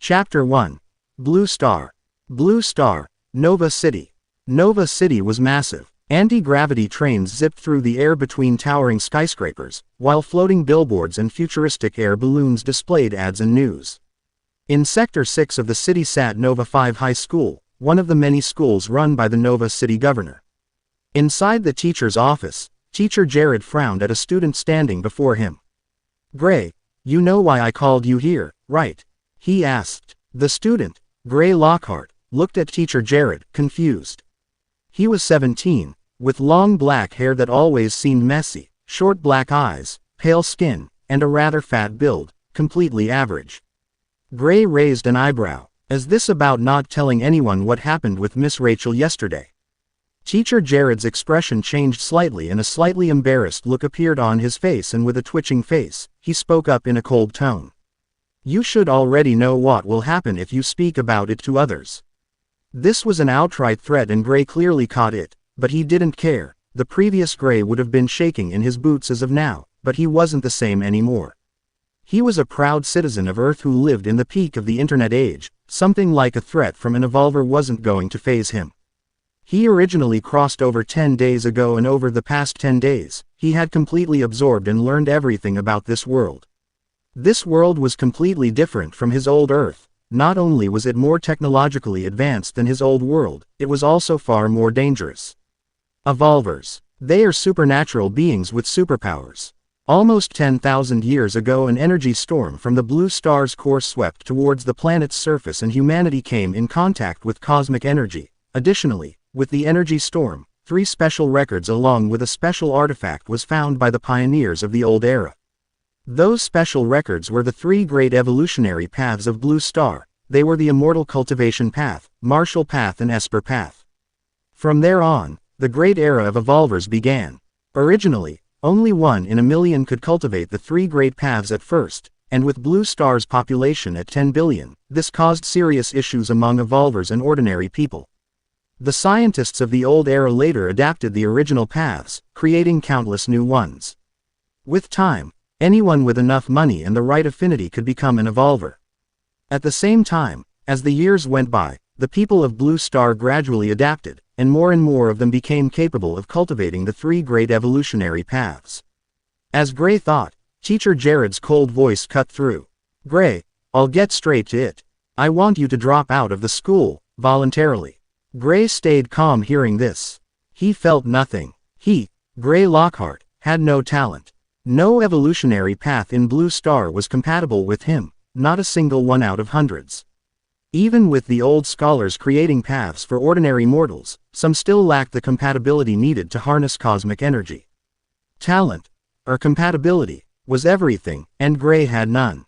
Chapter 1. Blue Star. Blue Star, Nova City. Nova City was massive. Anti-gravity trains zipped through the air between towering skyscrapers, while floating billboards and futuristic air balloons displayed ads and news. In Sector 6 of the city sat Nova 5 High School, one of the many schools run by the Nova City governor. Inside the teacher's office, Teacher Jared frowned at a student standing before him. "Gray, you know why I called you here, right?" he asked. The student, Gray Lockhart, looked at Teacher Jared, confused. He was 17, with long black hair that always seemed messy, short black eyes, pale skin, and a rather fat build, completely average. Gray raised an eyebrow. "Is this about not telling anyone what happened with Miss Rachel yesterday?" Teacher Jared's expression changed slightly and a slightly embarrassed look appeared on his face, and with a twitching face, he spoke up in a cold tone. "You should already know what will happen if you speak about it to others." This was an outright threat and Gray clearly caught it, but he didn't care. The previous Gray would have been shaking in his boots as of now, but he wasn't the same anymore. He was a proud citizen of Earth who lived in the peak of the internet age. Something like a threat from an evolver wasn't going to faze him. He originally crossed over 10 days ago, and over the past 10 days, he had completely absorbed and learned everything about this world. This world was completely different from his old Earth. Not only was it more technologically advanced than his old world, it was also far more dangerous. Evolvers. They are supernatural beings with superpowers. Almost 10,000 years ago, an energy storm from the blue star's core swept towards the planet's surface and humanity came in contact with cosmic energy. Additionally, with the energy storm, 3 special records along with a special artifact was found by the pioneers of the old era. Those special records were the 3 great evolutionary paths of Blue Star. They were the Immortal Cultivation Path, Martial Path and Esper Path. From there on, the great era of evolvers began. Originally, only 1 in a million could cultivate the 3 great paths at first, and with Blue Star's population at 10 billion, this caused serious issues among evolvers and ordinary people. The scientists of the old era later adapted the original paths, creating countless new ones. With time, anyone with enough money and the right affinity could become an evolver. At the same time, as the years went by, the people of Blue Star gradually adapted, and more of them became capable of cultivating the 3 great evolutionary paths. As Gray thought, Teacher Jared's cold voice cut through. "Gray, I'll get straight to it. I want you to drop out of the school, voluntarily." Gray stayed calm hearing this. He felt nothing. He, Gray Lockhart, had no talent. No evolutionary path in Blue Star was compatible with him, not a single one out of hundreds. Even with the old scholars creating paths for ordinary mortals, some still lacked the compatibility needed to harness cosmic energy. Talent, or compatibility, was everything, and Gray had none.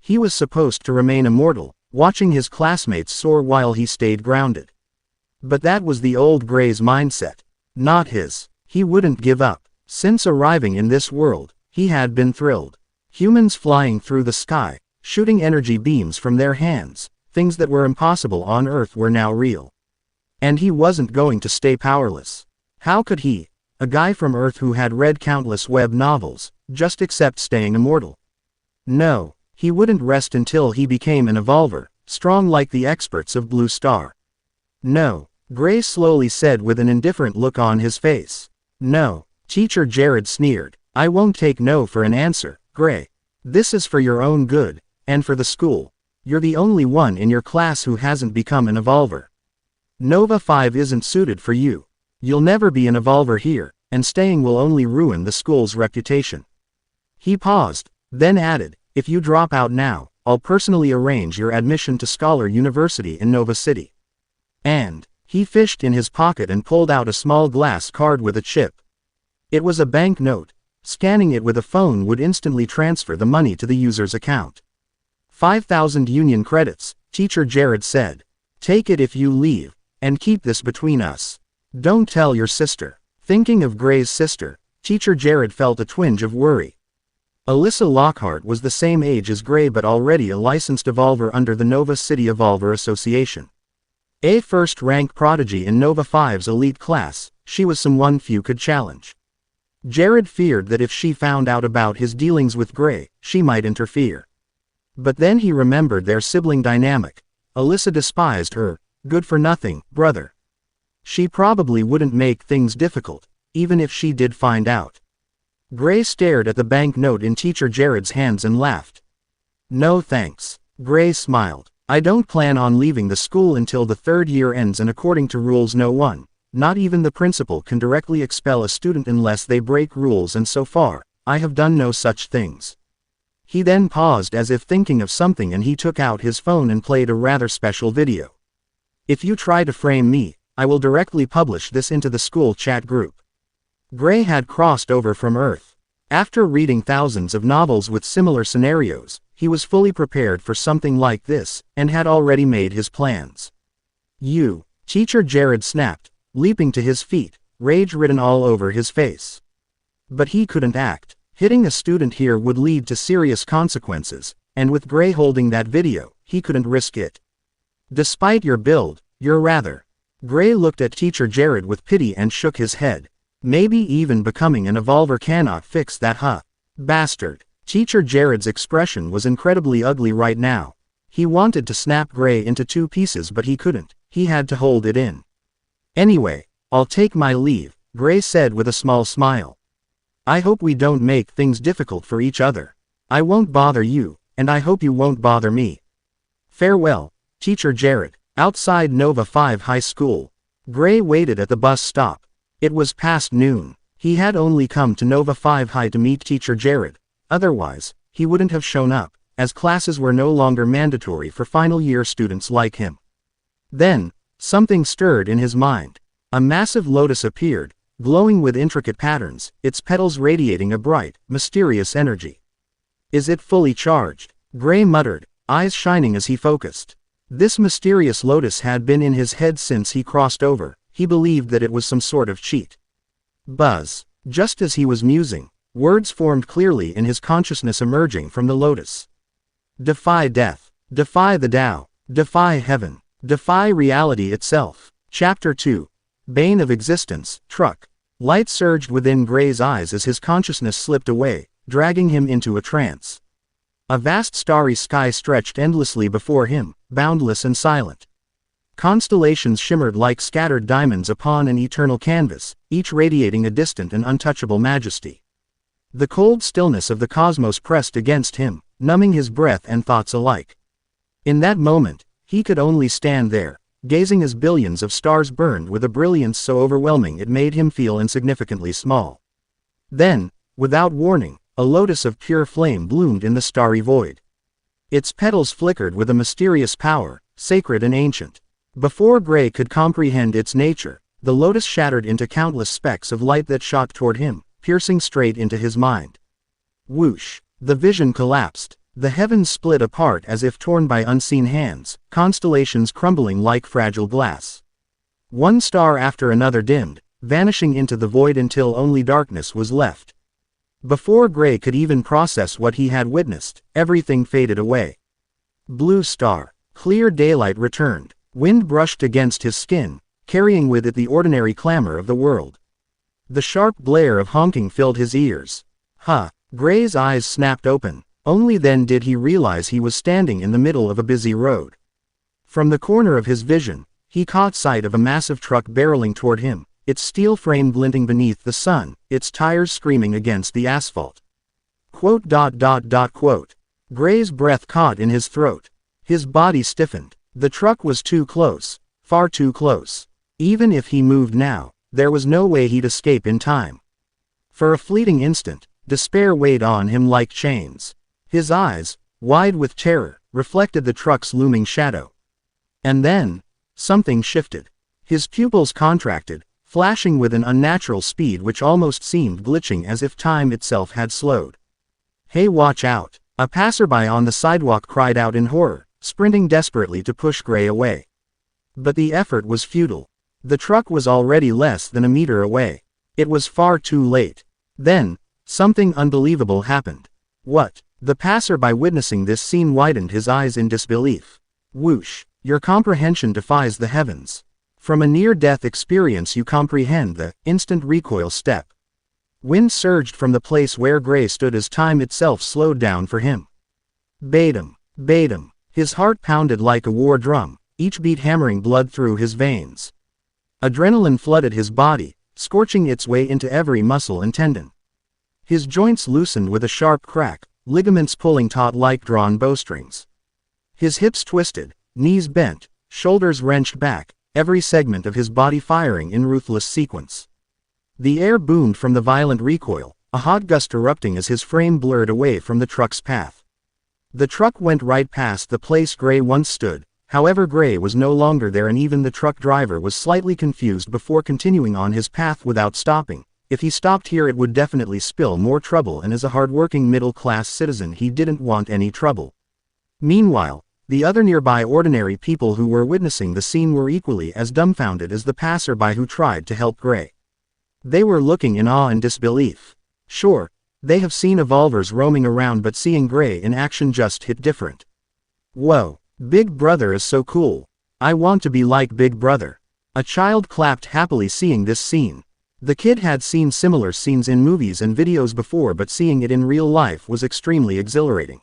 He was supposed to remain immortal, watching his classmates soar while he stayed grounded. But that was the old Gray's mindset, not his. He wouldn't give up. Since arriving in this world, he had been thrilled. Humans flying through the sky, shooting energy beams from their hands, things that were impossible on Earth were now real. And he wasn't going to stay powerless. How could he, a guy from Earth who had read countless web novels, just accept staying immortal? No, he wouldn't rest until he became an evolver, strong like the experts of Blue Star. "No," Gray slowly said with an indifferent look on his face. "No." Teacher Jared sneered. "I won't take no for an answer, Gray. This is for your own good, and for the school. You're the only one in your class who hasn't become an evolver. Nova 5 isn't suited for you. You'll never be an evolver here, and staying will only ruin the school's reputation." He paused, then added, "If you drop out now, I'll personally arrange your admission to Scholar University in Nova City." And he fished in his pocket and pulled out a small glass card with a chip. It was a bank note. Scanning it with a phone would instantly transfer the money to the user's account. 5,000 Union credits, Teacher Jared said. "Take it if you leave, and keep this between us. Don't tell your sister." Thinking of Gray's sister, Teacher Jared felt a twinge of worry. Alyssa Lockhart was the same age as Gray but already a licensed evolver under the Nova City Evolver Association. A first-rank prodigy in Nova 5's elite class, she was someone few could challenge. Jared feared that if she found out about his dealings with Gray, she might interfere. But then he remembered their sibling dynamic. Alyssa despised her good-for-nothing brother. She probably wouldn't make things difficult, even if she did find out. Gray stared at the banknote in Teacher Jared's hands and laughed. No thanks. Gray smiled. I don't plan on leaving the school until the third year ends, and according to rules no one, not even the principal, can directly expel a student unless they break rules, and so far, I have done no such things. He then paused as if thinking of something, and he took out his phone and played a rather special video. If you try to frame me, I will directly publish this into the school chat group. Gray had crossed over from Earth. After reading thousands of novels with similar scenarios, he was fully prepared for something like this, and had already made his plans. You, Teacher Jared snapped, leaping to his feet, rage written all over his face. But he couldn't act. Hitting a student here would lead to serious consequences, and with Gray holding that video, he couldn't risk it. Despite your build, you're rather. Gray looked at Teacher Jared with pity and shook his head. Maybe even becoming an evolver cannot fix that, huh? Bastard. Teacher Jared's expression was incredibly ugly right now. He wanted to snap Gray into two pieces, but he couldn't. He had to hold it in. Anyway, I'll take my leave, Gray said with a small smile. I hope we don't make things difficult for each other. I won't bother you, and I hope you won't bother me. Farewell, Teacher Jared. Outside Nova 5 High School, Gray waited at the bus stop. It was past noon. He had only come to Nova 5 High to meet Teacher Jared. Otherwise, he wouldn't have shown up, as classes were no longer mandatory for final-year students like him. Then, something stirred in his mind. A massive lotus appeared, glowing with intricate patterns, its petals radiating a bright, mysterious energy. Is it fully charged? Gray muttered, eyes shining as he focused. This mysterious lotus had been in his head since he crossed over. He believed that it was some sort of cheat. Buzz. Just as he was musing, words formed clearly in his consciousness emerging from the lotus. Defy death. Defy the Tao. Defy heaven. Defy reality itself. Chapter 2. Bane of Existence. Truck. Light surged within Gray's eyes as his consciousness slipped away, dragging him into a trance. A vast starry sky stretched endlessly before him, boundless and silent. Constellations shimmered like scattered diamonds upon an eternal canvas, each radiating a distant and untouchable majesty. The cold stillness of the cosmos pressed against him, numbing his breath and thoughts alike. In that moment, he could only stand there, gazing as billions of stars burned with a brilliance so overwhelming it made him feel insignificantly small. Then, without warning, a lotus of pure flame bloomed in the starry void. Its petals flickered with a mysterious power, sacred and ancient. Before Gray could comprehend its nature, the lotus shattered into countless specks of light that shot toward him, piercing straight into his mind. Whoosh! The vision collapsed. The heavens split apart as if torn by unseen hands, constellations crumbling like fragile glass. One star after another dimmed, vanishing into the void until only darkness was left. Before Gray could even process what he had witnessed, everything faded away. Blue star. Clear daylight returned. Wind brushed against his skin, carrying with it the ordinary clamor of the world. The sharp blare of honking filled his ears. Huh! Gray's eyes snapped open. Only then did he realize he was standing in the middle of a busy road. From the corner of his vision, he caught sight of a massive truck barreling toward him, its steel frame glinting beneath the sun, its tires screaming against the asphalt. Quote. Gray's breath caught in his throat. His body stiffened. The truck was too close, far too close. Even if he moved now, there was no way he'd escape in time. For a fleeting instant, despair weighed on him like chains. His eyes, wide with terror, reflected the truck's looming shadow. And then, something shifted. His pupils contracted, flashing with an unnatural speed which almost seemed glitching, as if time itself had slowed. Hey, watch out! A passerby on the sidewalk cried out in horror, sprinting desperately to push Gray away. But the effort was futile. The truck was already less than a meter away. It was far too late. Then, something unbelievable happened. What? The passerby witnessing this scene widened his eyes in disbelief. Whoosh! Your comprehension defies the heavens. From a near-death experience you comprehend the instant recoil step. Wind surged from the place where Gray stood as time itself slowed down for him. Baitum! Bait him. His heart pounded like a war drum, each beat hammering blood through his veins. Adrenaline flooded his body, scorching its way into every muscle and tendon. His joints loosened with a sharp crack, ligaments pulling taut like drawn bowstrings. His hips twisted, knees bent, shoulders wrenched back, every segment of his body firing in ruthless sequence. The air boomed from the violent recoil, a hot gust erupting as his frame blurred away from the truck's path. The truck went right past the place Gray once stood, however Gray was no longer there and even the truck driver was slightly confused before continuing on his path without stopping. If he stopped here it would definitely spill more trouble, and as a hard-working middle-class citizen he didn't want any trouble. Meanwhile, the other nearby ordinary people who were witnessing the scene were equally as dumbfounded as the passerby who tried to help Gray. They were looking in awe and disbelief. Sure, they have seen evolvers roaming around, but seeing Gray in action just hit different. Whoa, Big Brother is so cool. I want to be like Big Brother. A child clapped happily seeing this scene. The kid had seen similar scenes in movies and videos before, but seeing it in real life was extremely exhilarating.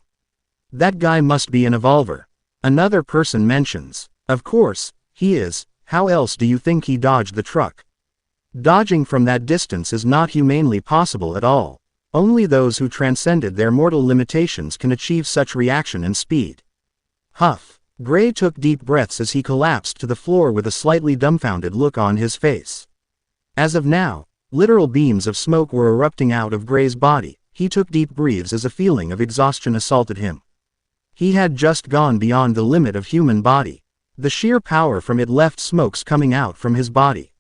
That guy must be an evolver. Another person mentions. Of course, he is. How else do you think he dodged the truck? Dodging from that distance is not humanly possible at all. Only those who transcended their mortal limitations can achieve such reaction and speed. Huff. Gray took deep breaths as he collapsed to the floor with a slightly dumbfounded look on his face. As of now, literal beams of smoke were erupting out of Gray's body. He took deep breaths as a feeling of exhaustion assaulted him. He had just gone beyond the limit of human body. The sheer power from it left smokes coming out from his body.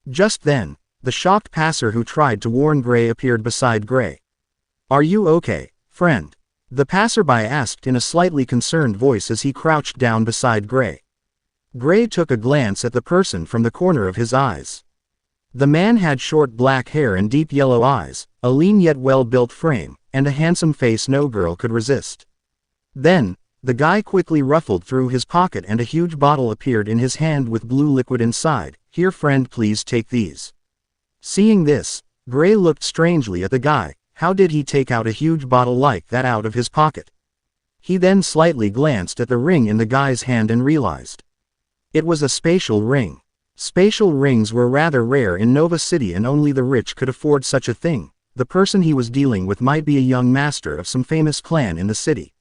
Just then, the shocked passer who tried to warn Gray appeared beside Gray. "Are you okay, friend?" the passerby asked in a slightly concerned voice as he crouched down beside Gray. Gray took a glance at the person from the corner of his eyes. The man had short black hair and deep yellow eyes, a lean yet well-built frame, and a handsome face no girl could resist. Then, the guy quickly ruffled through his pocket and a huge bottle appeared in his hand with blue liquid inside. "Here friend, please take these." Seeing this, Gray looked strangely at the guy. How did he take out a huge bottle like that out of his pocket? He then slightly glanced at the ring in the guy's hand and realized. It was a spatial ring. Spatial rings were rather rare in Nova City and only the rich could afford such a thing. The person he was dealing with might be a young master of some famous clan in the city.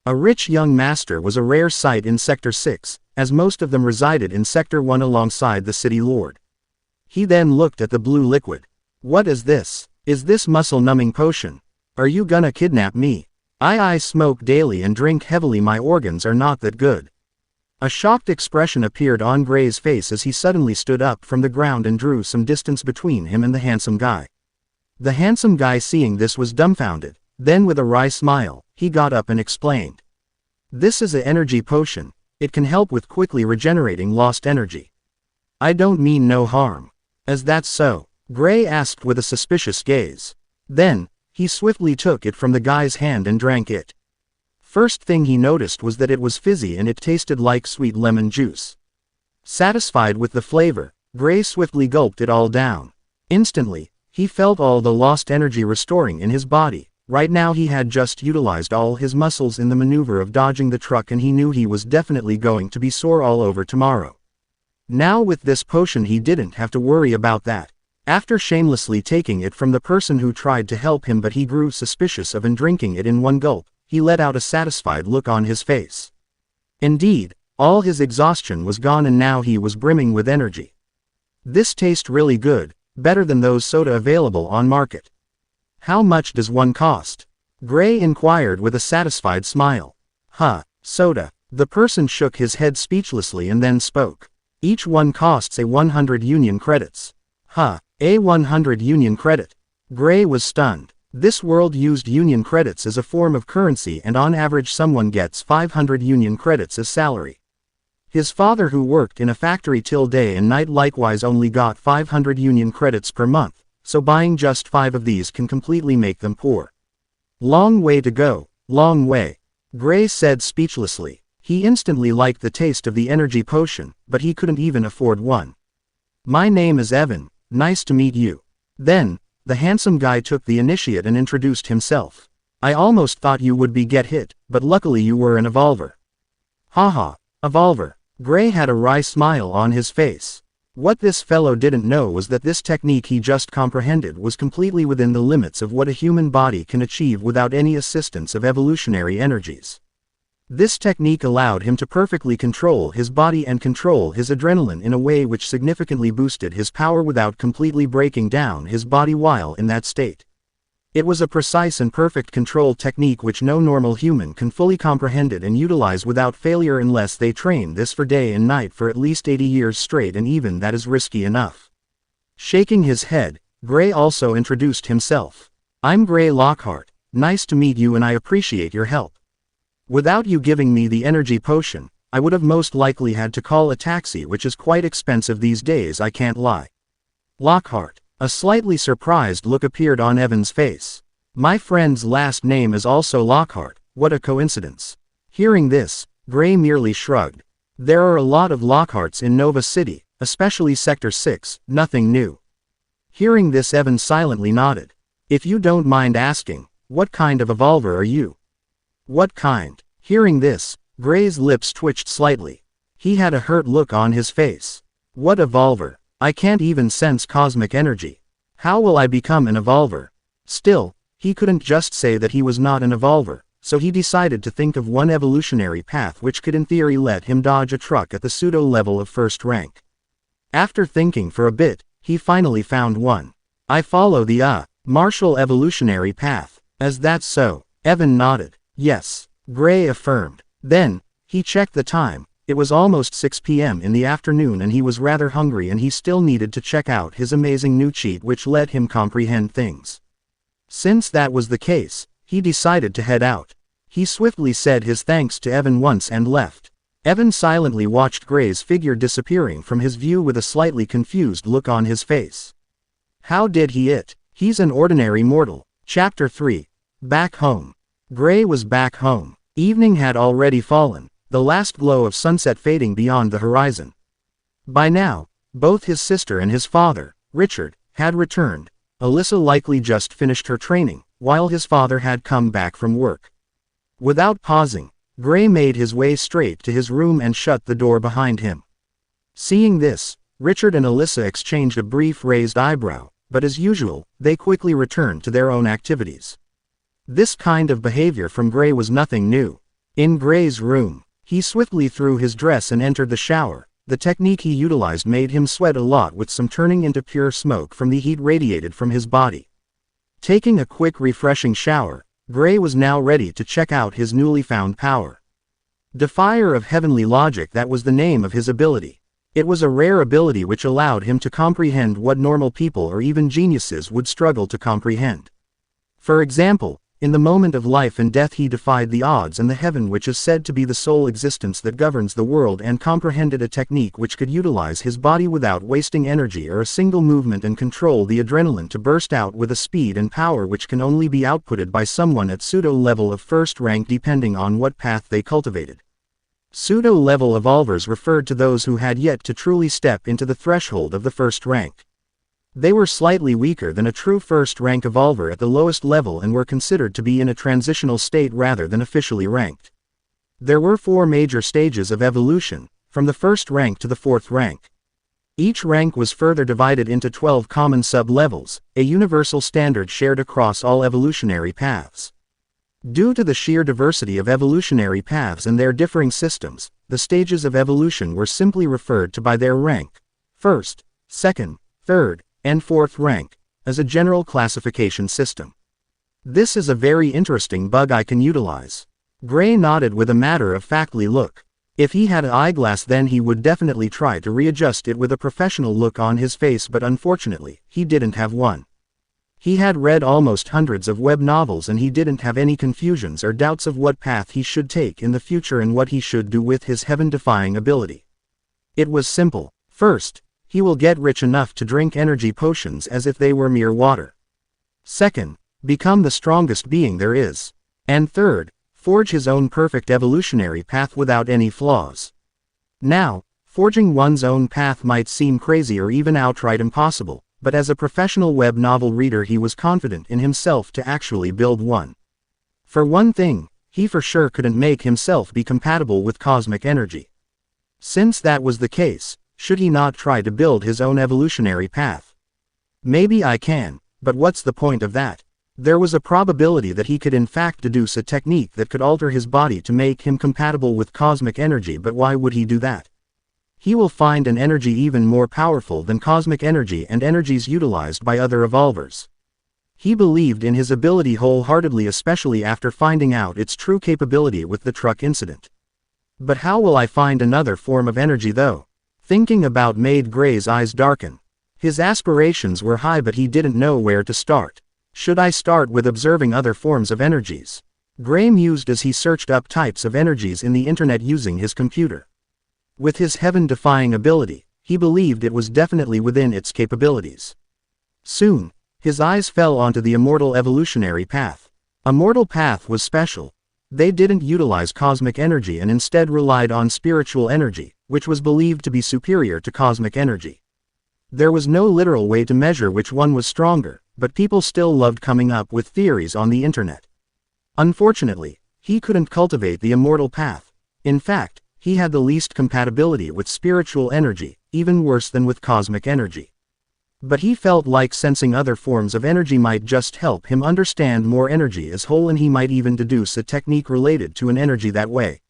A rich young master was a rare sight in Sector 6, as most of them resided in Sector 1 alongside the city lord. He then looked at the blue liquid. "What is this? Is this muscle-numbing potion? Are you gonna kidnap me? I smoke daily and drink heavily, my organs are not that good." A shocked expression appeared on Gray's face as he suddenly stood up from the ground and drew some distance between him and the handsome guy. The handsome guy seeing this was dumbfounded, then with a wry smile, he got up and explained. "This is an energy potion. It can help with quickly regenerating lost energy." "I don't mean no harm." "Is that so?" Gray asked with a suspicious gaze. Then, he swiftly took it from the guy's hand and drank it. First thing he noticed was that it was fizzy and it tasted like sweet lemon juice. Satisfied with the flavor, Gray swiftly gulped it all down. Instantly, he felt all the lost energy restoring in his body. Right now he had just utilized all his muscles in the maneuver of dodging the truck and he knew he was definitely going to be sore all over tomorrow. Now with this potion he didn't have to worry about that. After shamelessly taking it from the person who tried to help him but he grew suspicious of and drinking it in one gulp, he let out a satisfied look on his face. Indeed, all his exhaustion was gone and now he was brimming with energy. This tastes really good, better than those soda available on market. "How much does one cost?" Gray inquired with a satisfied smile. Soda." The person shook his head speechlessly and then spoke. "Each one costs a 100 union credits." A 100 union credit. Gray was stunned. This world used union credits as a form of currency and on average someone gets 500 union credits as salary. His father who worked in a factory till day and night likewise only got 500 union credits per month, so buying just 5 of these can completely make them poor. "Long way to go, long way," Gray said speechlessly. He instantly liked the taste of the energy potion, but he couldn't even afford one. "My name is Evan. Nice to meet you." Then, the handsome guy took the initiate and introduced himself. I almost thought you would be get hit, but luckily you were an evolver. Haha, evolver. Gray had a wry smile on his face. What this fellow didn't know was that this technique he just comprehended was completely within the limits of what a human body can achieve without any assistance of evolutionary energies. This technique allowed him to perfectly control his body and control his adrenaline in a way which significantly boosted his power without completely breaking down his body while in that state. It was a precise and perfect control technique which no normal human can fully comprehend it and utilize without failure unless they train this for day and night for at least 80 years straight, and even that is risky enough. Shaking his head, Gray also introduced himself. I'm Gray Lockhart. Nice to meet you and I appreciate your help. Without you giving me the energy potion, I would have most likely had to call a taxi, which is quite expensive these days, I can't lie. Lockhart. A slightly surprised look appeared on Evan's face. My friend's last name is also Lockhart, what a coincidence. Hearing this, Gray merely shrugged. There are a lot of Lockharts in Nova City, especially Sector 6, nothing new. Hearing this, Evan silently nodded. If you don't mind asking, what kind of evolver are you? What kind? Hearing this, Gray's lips twitched slightly. He had a hurt look on his face. What evolver? I can't even sense cosmic energy. How will I become an evolver? Still, he couldn't just say that he was not an evolver, so he decided to think of one evolutionary path which could in theory let him dodge a truck at the pseudo level of first rank. After thinking for a bit, he finally found one. I follow the martial evolutionary path. As that's so, Evan nodded. Yes, Gray affirmed. Then, he checked the time. It was almost 6 p.m. in the afternoon and he was rather hungry, and he still needed to check out his amazing new cheat which let him comprehend things. Since that was the case, he decided to head out. He swiftly said his thanks to Evan once and left. Evan silently watched Gray's figure disappearing from his view with a slightly confused look on his face. How did he it? He's an ordinary mortal. Chapter 3. Back home. Gray was back home. Evening had already fallen, the last glow of sunset fading beyond the horizon. By now, both his sister and his father, Richard, had returned. Alyssa likely just finished her training, while his father had come back from work. Without pausing, Gray made his way straight to his room and shut the door behind him. Seeing this, Richard and Alyssa exchanged a brief raised eyebrow, but as usual, they quickly returned to their own activities. This kind of behavior from Gray was nothing new. In Gray's room, he swiftly threw his dress and entered the shower. The technique he utilized made him sweat a lot, with some turning into pure smoke from the heat radiated from his body. Taking a quick refreshing shower, Gray was now ready to check out his newly found power. Defier of Heavenly Logic, that was the name of his ability. It was a rare ability which allowed him to comprehend what normal people or even geniuses would struggle to comprehend. For example, in the moment of life and death he defied the odds and the heaven which is said to be the sole existence that governs the world, and comprehended a technique which could utilize his body without wasting energy or a single movement and control the adrenaline to burst out with a speed and power which can only be outputted by someone at pseudo-level of first rank depending on what path they cultivated. Pseudo-level evolvers referred to those who had yet to truly step into the threshold of the first rank. They were slightly weaker than a true first-rank evolver at the lowest level and were considered to be in a transitional state rather than officially ranked. There were 4 major stages of evolution, from the first rank to the 4th rank. Each rank was further divided into 12 common sub-levels, a universal standard shared across all evolutionary paths. Due to the sheer diversity of evolutionary paths and their differing systems, the stages of evolution were simply referred to by their rank: 1st, 2nd, 3rd, and 4th rank, as a general classification system. This is a very interesting bug I can utilize. Gray nodded with a matter-of-factly look. If he had an eyeglass then he would definitely try to readjust it with a professional look on his face, but unfortunately, he didn't have one. He had read almost hundreds of web novels and he didn't have any confusions or doubts of what path he should take in the future and what he should do with his heaven-defying ability. It was simple. First, he will get rich enough to drink energy potions as if they were mere water. Second, become the strongest being there is. And third, forge his own perfect evolutionary path without any flaws. Now, forging one's own path might seem crazy or even outright impossible, but as a professional web novel reader he was confident in himself to actually build one. For one thing, he for sure couldn't make himself be compatible with cosmic energy. Since that was the case, should he not try to build his own evolutionary path? Maybe I can, but what's the point of that? There was a probability that he could in fact deduce a technique that could alter his body to make him compatible with cosmic energy, but why would he do that? He will find an energy even more powerful than cosmic energy and energies utilized by other evolvers. He believed in his ability wholeheartedly, especially after finding out its true capability with the truck incident. But how will I find another form of energy though? Thinking about made Gray's eyes darken. His aspirations were high, but he didn't know where to start. Should I start with observing other forms of energies? Gray mused as he searched up types of energies in the internet using his computer. With his heaven-defying ability, he believed it was definitely within its capabilities. Soon, his eyes fell onto the immortal evolutionary path. Immortal path was special. They didn't utilize cosmic energy and instead relied on spiritual energy, which was believed to be superior to cosmic energy. There was no literal way to measure which one was stronger, but people still loved coming up with theories on the internet. Unfortunately, he couldn't cultivate the immortal path. In fact, he had the least compatibility with spiritual energy, even worse than with cosmic energy. But he felt like sensing other forms of energy might just help him understand more energy as whole, and he might even deduce a technique related to an energy that way.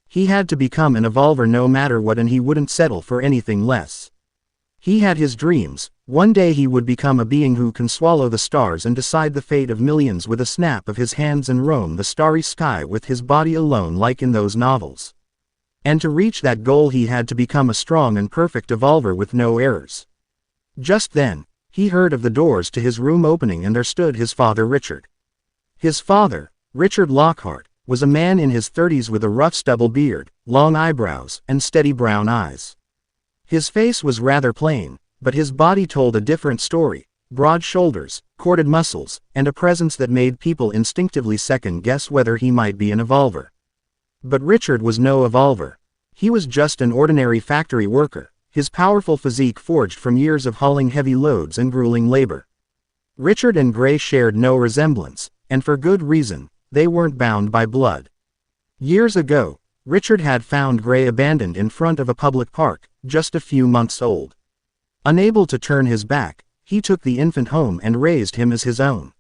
He had to become an evolver no matter what, and he wouldn't settle for anything less. He had his dreams. One day he would become a being who can swallow the stars and decide the fate of millions with a snap of his hands and roam the starry sky with his body alone like in those novels. And to reach that goal he had to become a strong and perfect evolver with no errors. Just then, he heard of the doors to his room opening, and there stood his father Richard. His father, Richard Lockhart, was a man in his 30s with a rough stubble beard, long eyebrows, and steady brown eyes. His face was rather plain, but his body told a different story: broad shoulders, corded muscles, and a presence that made people instinctively second-guess whether he might be an evolver. But Richard was no evolver. He was just an ordinary factory worker, his powerful physique forged from years of hauling heavy loads and grueling labor. Richard and Gray shared no resemblance, and for good reason. They weren't bound by blood. Years ago, Richard had found Gray abandoned in front of a public park, just a few months old. Unable to turn his back, he took the infant home and raised him as his own.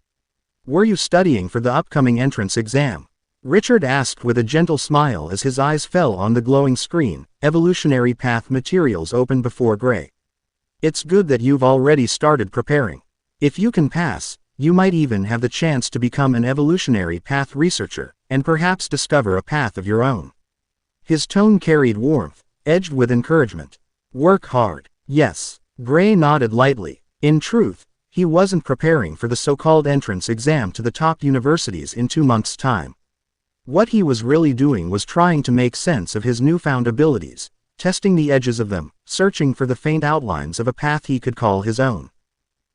"Were you studying for the upcoming entrance exam?" Richard asked with a gentle smile as his eyes fell on the glowing screen. Evolutionary path materials opened before Gray. "It's good that you've already started preparing. If you can pass, you might even have the chance to become an evolutionary path researcher, and perhaps discover a path of your own." His tone carried warmth, edged with encouragement. "Work hard." "Yes." Gray nodded lightly. In truth, he wasn't preparing for the so-called entrance exam to the top universities in 2 months' time. What he was really doing was trying to make sense of his newfound abilities, testing the edges of them, searching for the faint outlines of a path he could call his own.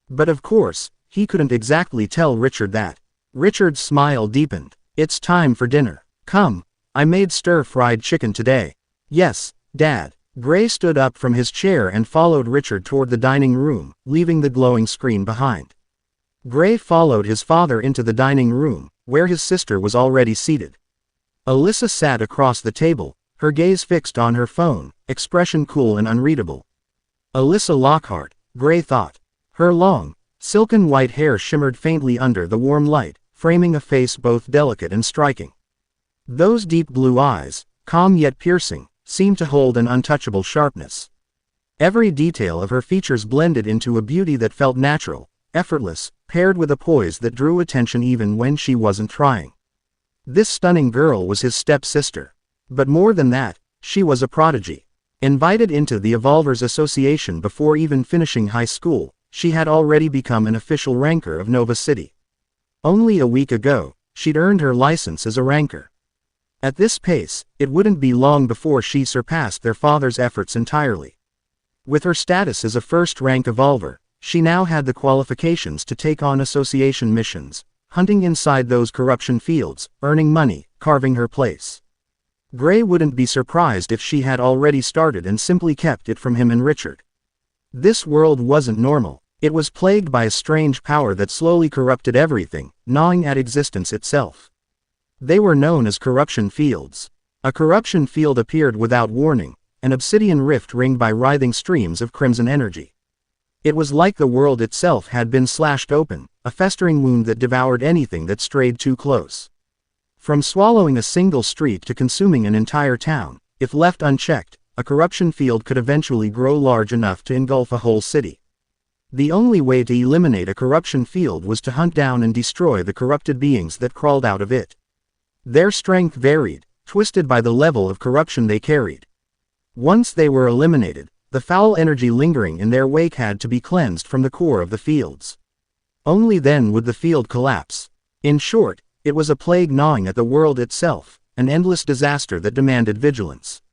But of course, he couldn't exactly tell Richard that. Richard's smile deepened. "It's time for dinner. Come, I made stir-fried chicken today." "Yes, Dad." Gray stood up from his chair and followed Richard toward the dining room, leaving the glowing screen behind. Gray followed his father into the dining room, where his sister was already seated. Alyssa sat across the table, her gaze fixed on her phone, expression cool and unreadable. Alyssa Lockhart, Gray thought. Her long, silken white hair shimmered faintly under the warm light, framing a face both delicate and striking. Those deep blue eyes, calm yet piercing, seemed to hold an untouchable sharpness. Every detail of her features blended into a beauty that felt natural, effortless, paired with a poise that drew attention even when she wasn't trying. This stunning girl was his step-sister. But more than that, she was a prodigy. Invited into the Evolvers Association before even finishing high school, she had already become an official ranker of Nova City. Only a week ago, she'd earned her license as a ranker. At this pace, it wouldn't be long before she surpassed their father's efforts entirely. With her status as a first-rank evolver, she now had the qualifications to take on association missions, hunting inside those corruption fields, earning money, carving her place. Gray wouldn't be surprised if she had already started and simply kept it from him and Richard. This world wasn't normal. It was plagued by a strange power that slowly corrupted everything, gnawing at existence itself. They were known as corruption fields. A corruption field appeared without warning, an obsidian rift ringed by writhing streams of crimson energy. It was like the world itself had been slashed open, a festering wound that devoured anything that strayed too close. From swallowing a single street to consuming an entire town, if left unchecked, a corruption field could eventually grow large enough to engulf a whole city. The only way to eliminate a corruption field was to hunt down and destroy the corrupted beings that crawled out of it. Their strength varied, twisted by the level of corruption they carried. Once they were eliminated, the foul energy lingering in their wake had to be cleansed from the core of the fields. Only then would the field collapse. In short, it was a plague gnawing at the world itself, an endless disaster that demanded vigilance.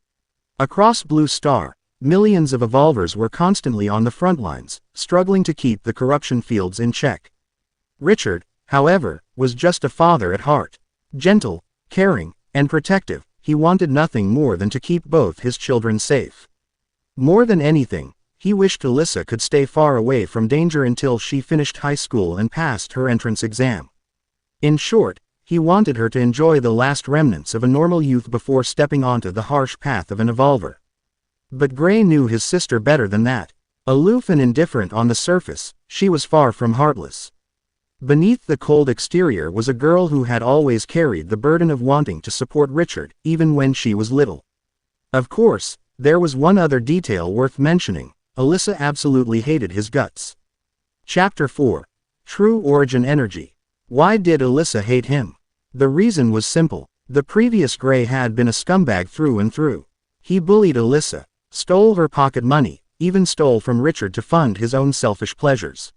Across Blue Star, millions of evolvers were constantly on the front lines, struggling to keep the corruption fields in check. Richard, however, was just a father at heart. Gentle, caring, and protective, he wanted nothing more than to keep both his children safe. More than anything, he wished Alyssa could stay far away from danger until she finished high school and passed her entrance exam. In short, he wanted her to enjoy the last remnants of a normal youth before stepping onto the harsh path of an evolver. But Gray knew his sister better than that. Aloof and indifferent on the surface, she was far from heartless. Beneath the cold exterior was a girl who had always carried the burden of wanting to support Richard, even when she was little. Of course, there was one other detail worth mentioning: Alyssa absolutely hated his guts. Chapter 4. True Origin Energy. Why did Alyssa hate him? The reason was simple. The previous Gray had been a scumbag through and through. He bullied Alyssa, stole her pocket money, even stole from Richard to fund his own selfish pleasures.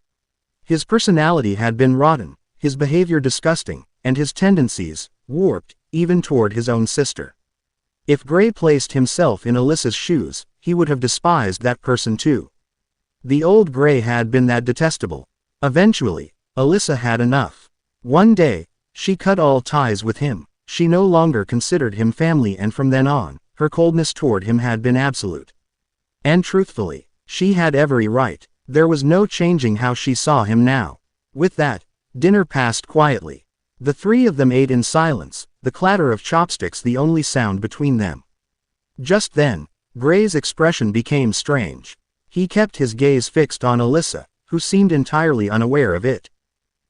His personality had been rotten, his behavior disgusting, and his tendencies warped, even toward his own sister. If Gray placed himself in Alyssa's shoes, he would have despised that person too. The old Gray had been that detestable. Eventually, Alyssa had enough. One day, she cut all ties with him. She no longer considered him family, and from then on, her coldness toward him had been absolute. And truthfully, she had every right. There was no changing how she saw him now. With that, dinner passed quietly. The three of them ate in silence, the clatter of chopsticks the only sound between them. Just then, Gray's expression became strange. He kept his gaze fixed on Alyssa, who seemed entirely unaware of it.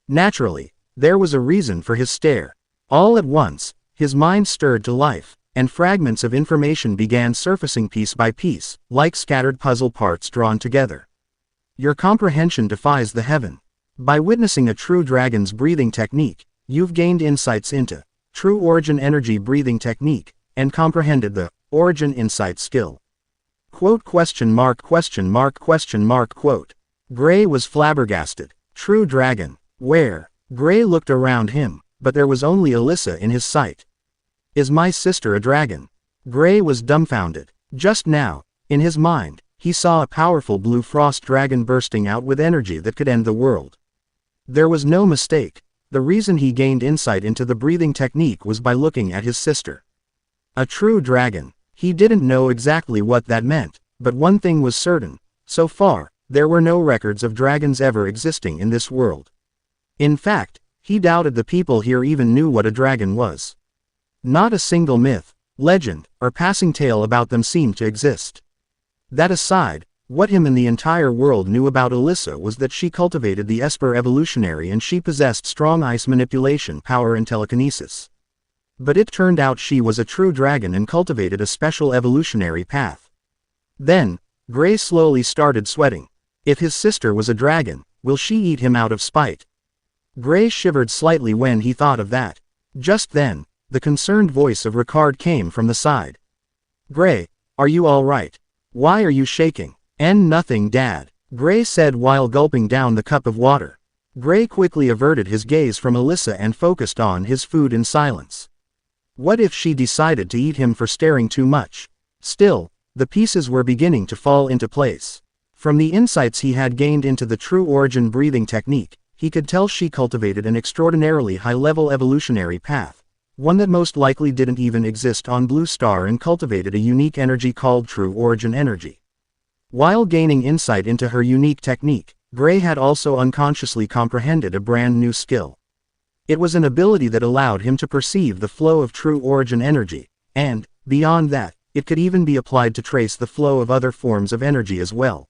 Naturally, there was a reason for his stare. All at once, his mind stirred to life, and fragments of information began surfacing piece by piece, like scattered puzzle parts drawn together. Your comprehension defies the heaven. By witnessing a true dragon's breathing technique, you've gained insights into true origin energy breathing technique, and comprehended the origin insight skill. Quote ? Quote. Gray was flabbergasted. True dragon. Where? Gray looked around him, but there was only Alyssa in his sight. Is my sister a dragon? Gray was dumbfounded. Just now, in his mind, he saw a powerful blue frost dragon bursting out with energy that could end the world. There was no mistake. The reason he gained insight into the breathing technique was by looking at his sister. A true dragon. He didn't know exactly what that meant, but one thing was certain: so far, there were no records of dragons ever existing in this world. In fact, he doubted the people here even knew what a dragon was. Not a single myth, legend, or passing tale about them seemed to exist. That aside, what him and the entire world knew about Alyssa was that she cultivated the Esper evolutionary, and she possessed strong ice manipulation power and telekinesis. But it turned out she was a true dragon and cultivated a special evolutionary path. Then, Gray slowly started sweating. If his sister was a dragon, will she eat him out of spite? Gray shivered slightly when he thought of that. Just then, the concerned voice of Ricard came from the side. Gray, are you all right? Why are you shaking? Nothing, Dad, Gray said while gulping down the cup of water. Gray quickly averted his gaze from Alyssa and focused on his food in silence. What if she decided to eat him for staring too much? Still, the pieces were beginning to fall into place. From the insights he had gained into the true origin breathing technique, he could tell she cultivated an extraordinarily high-level evolutionary path, one that most likely didn't even exist on Blue Star, and cultivated a unique energy called true origin energy. While gaining insight into her unique technique, Gray had also unconsciously comprehended a brand new skill. It was an ability that allowed him to perceive the flow of true origin energy, and, beyond that, it could even be applied to trace the flow of other forms of energy as well.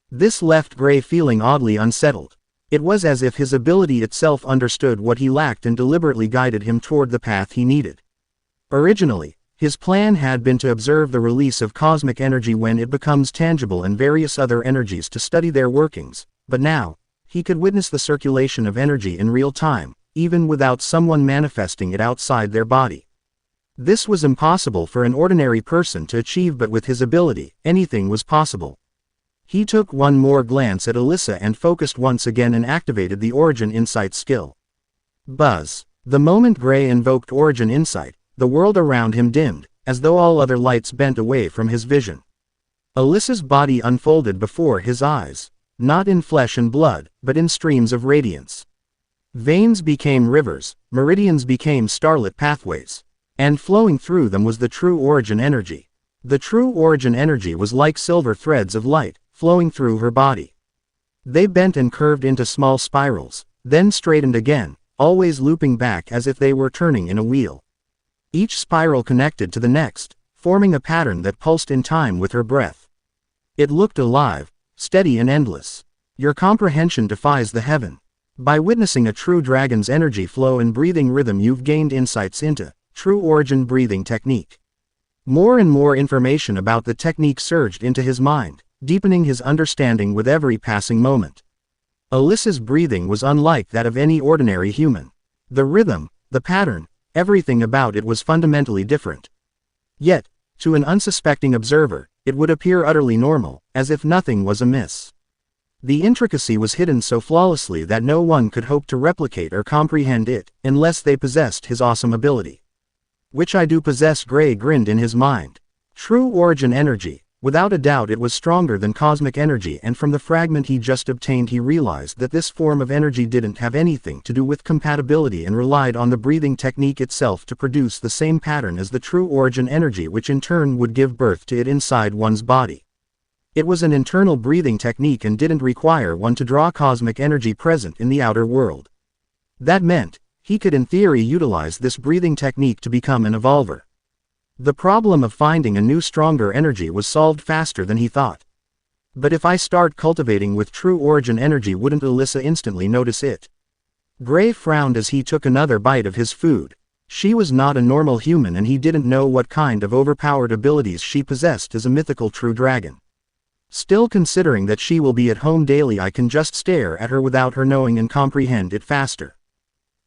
This left Gray feeling oddly unsettled. It was as if his ability itself understood what he lacked and deliberately guided him toward the path he needed. Originally, his plan had been to observe the release of cosmic energy when it becomes tangible and various other energies to study their workings, but now, he could witness the circulation of energy in real time, even without someone manifesting it outside their body. This was impossible for an ordinary person to achieve, but with his ability, anything was possible. He took one more glance at Alyssa and focused once again and activated the Origin Insight skill. Buzz. The moment Gray invoked Origin Insight, the world around him dimmed, as though all other lights bent away from his vision. Alyssa's body unfolded before his eyes, not in flesh and blood, but in streams of radiance. Veins became rivers, meridians became starlit pathways, and flowing through them was the true origin energy. The true origin energy was like silver threads of light, flowing through her body. They bent and curved into small spirals, then straightened again, always looping back as if they were turning in a wheel. Each spiral connected to the next, forming a pattern that pulsed in time with her breath. It looked alive, steady and endless. Your comprehension defies the heaven. By witnessing a true dragon's energy flow and breathing rhythm, you've gained insights into true origin breathing technique. More and more information about the technique surged into his mind, deepening his understanding with every passing moment. Alyssa's breathing was unlike that of any ordinary human. The rhythm, the pattern, everything about it was fundamentally different. Yet, to an unsuspecting observer, it would appear utterly normal, as if nothing was amiss. The intricacy was hidden so flawlessly that no one could hope to replicate or comprehend it, unless they possessed his awesome ability. Which I do possess, Gray grinned in his mind. True origin energy, without a doubt it was stronger than cosmic energy, and from the fragment he just obtained he realized that this form of energy didn't have anything to do with compatibility and relied on the breathing technique itself to produce the same pattern as the true origin energy, which in turn would give birth to it inside one's body. It was an internal breathing technique and didn't require one to draw cosmic energy present in the outer world. That meant, he could in theory utilize this breathing technique to become an evolver. The problem of finding a new stronger energy was solved faster than he thought. But if I start cultivating with true origin energy, wouldn't Alyssa instantly notice it? Gray frowned as he took another bite of his food. She was not a normal human, and he didn't know what kind of overpowered abilities she possessed as a mythical true dragon. Still, considering that she will be at home daily, I can just stare at her without her knowing and comprehend it faster.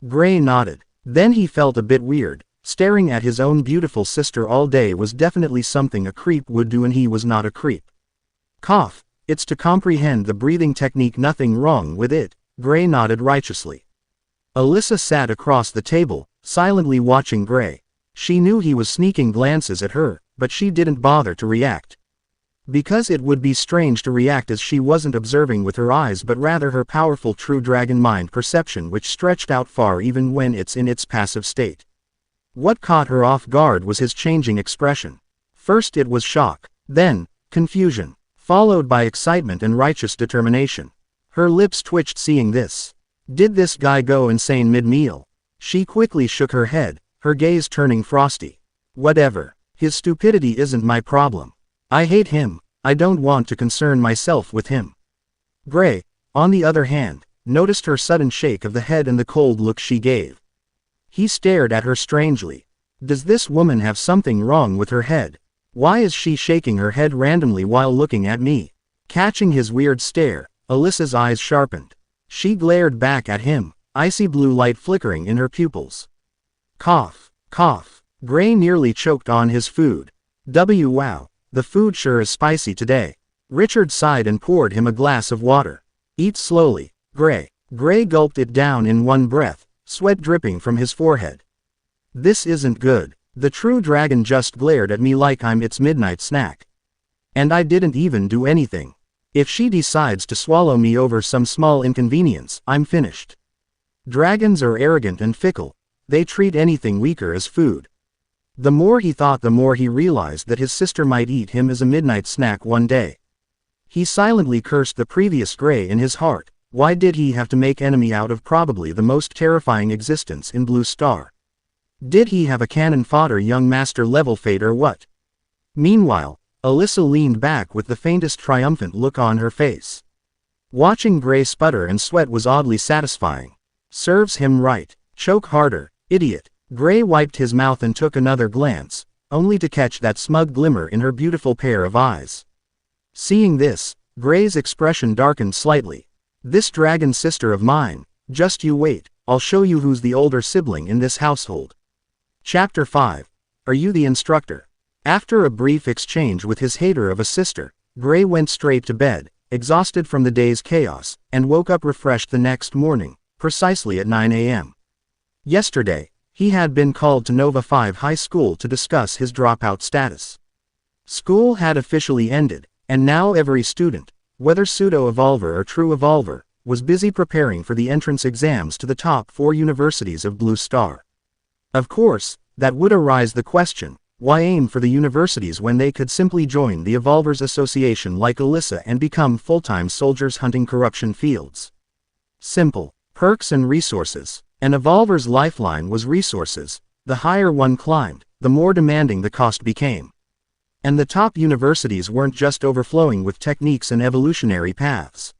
Gray nodded. Then he felt a bit weird. Staring at his own beautiful sister all day was definitely something a creep would do, and he was not a creep. Cough. It's to comprehend the breathing technique, nothing wrong with it, Gray nodded righteously. Alyssa sat across the table, silently watching Gray. She knew he was sneaking glances at her, but she didn't bother to react. Because it would be strange to react, as she wasn't observing with her eyes but rather her powerful true dragon mind perception, which stretched out far even when it's in its passive state. What caught her off guard was his changing expression. First it was shock, then confusion, followed by excitement and righteous determination. Her lips twitched seeing this. Did this guy go insane mid-meal? She quickly shook her head, her gaze turning frosty. Whatever. His stupidity isn't my problem. I hate him. I don't want to concern myself with him. Gray, on the other hand, noticed her sudden shake of the head and the cold look she gave. He stared at her strangely. Does this woman have something wrong with her head? Why is she shaking her head randomly while looking at me? Catching his weird stare, Alyssa's eyes sharpened. She glared back at him, icy blue light flickering in her pupils. Cough, cough. Gray nearly choked on his food. Wow. The food sure is spicy today. Richard sighed and poured him a glass of water. Eat slowly, Gray. Gray gulped it down in one breath, sweat dripping from his forehead. This isn't good. The true dragon just glared at me like I'm its midnight snack. And I didn't even do anything. If she decides to swallow me over some small inconvenience, I'm finished. Dragons are arrogant and fickle. They treat anything weaker as food. The more he thought, the more he realized that his sister might eat him as a midnight snack one day. He silently cursed the previous Gray in his heart. Why did he have to make enemy out of probably the most terrifying existence in Blue Star? Did he have a cannon fodder young master level fate or what? Meanwhile, Alyssa leaned back with the faintest triumphant look on her face. Watching Gray sputter and sweat was oddly satisfying. Serves him right. Choke harder, idiot. Gray wiped his mouth and took another glance, only to catch that smug glimmer in her beautiful pair of eyes. Seeing this, Gray's expression darkened slightly. This dragon sister of mine, just you wait, I'll show you who's the older sibling in this household. Chapter 5. Are you the instructor? After a brief exchange with his hater of a sister, Gray went straight to bed, exhausted from the day's chaos, and woke up refreshed the next morning, precisely at 9 a.m. Yesterday, he had been called to Nova 5 High School to discuss his dropout status. School had officially ended, and now every student, whether pseudo-evolver or true evolver, was busy preparing for the entrance exams to the top 4 universities of Blue Star. Of course, that would arise the question, why aim for the universities when they could simply join the Evolvers Association like Alyssa and become full-time soldiers hunting corruption fields? Simple. Perks and resources. An Evolver's lifeline was resources. The higher one climbed, the more demanding the cost became. And the top universities weren't just overflowing with techniques and evolutionary paths.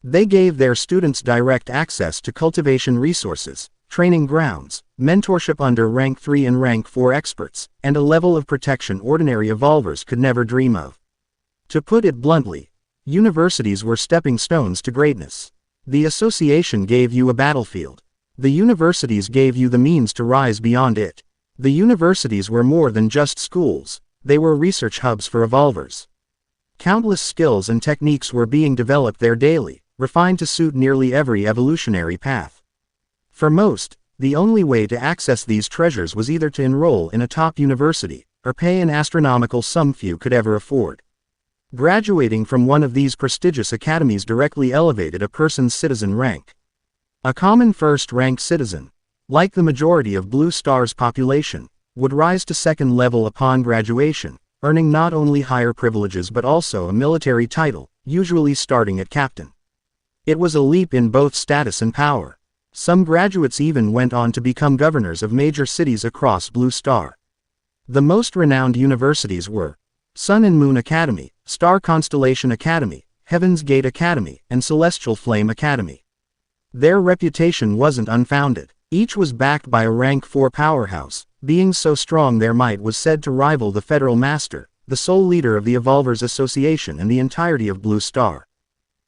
They gave their students direct access to cultivation resources, training grounds, mentorship under Rank 3 and Rank 4 experts, and a level of protection ordinary evolvers could never dream of. To put it bluntly, universities were stepping stones to greatness. The association gave you a battlefield. The universities gave you the means to rise beyond it. The universities were more than just schools, they were research hubs for evolvers. Countless skills and techniques were being developed there daily, refined to suit nearly every evolutionary path. For most, the only way to access these treasures was either to enroll in a top university, or pay an astronomical sum few could ever afford. Graduating from one of these prestigious academies directly elevated a person's citizen rank. A common first-rank citizen, like the majority of Blue Star's population, would rise to second level upon graduation, earning not only higher privileges but also a military title, usually starting at captain. It was a leap in both status and power. Some graduates even went on to become governors of major cities across Blue Star. The most renowned universities were Sun and Moon Academy, Star Constellation Academy, Heaven's Gate Academy, and Celestial Flame Academy. Their reputation wasn't unfounded. Each was backed by a Rank 4 powerhouse, being so strong their might was said to rival the Federal Master, the sole leader of the Evolvers Association and the entirety of Blue Star.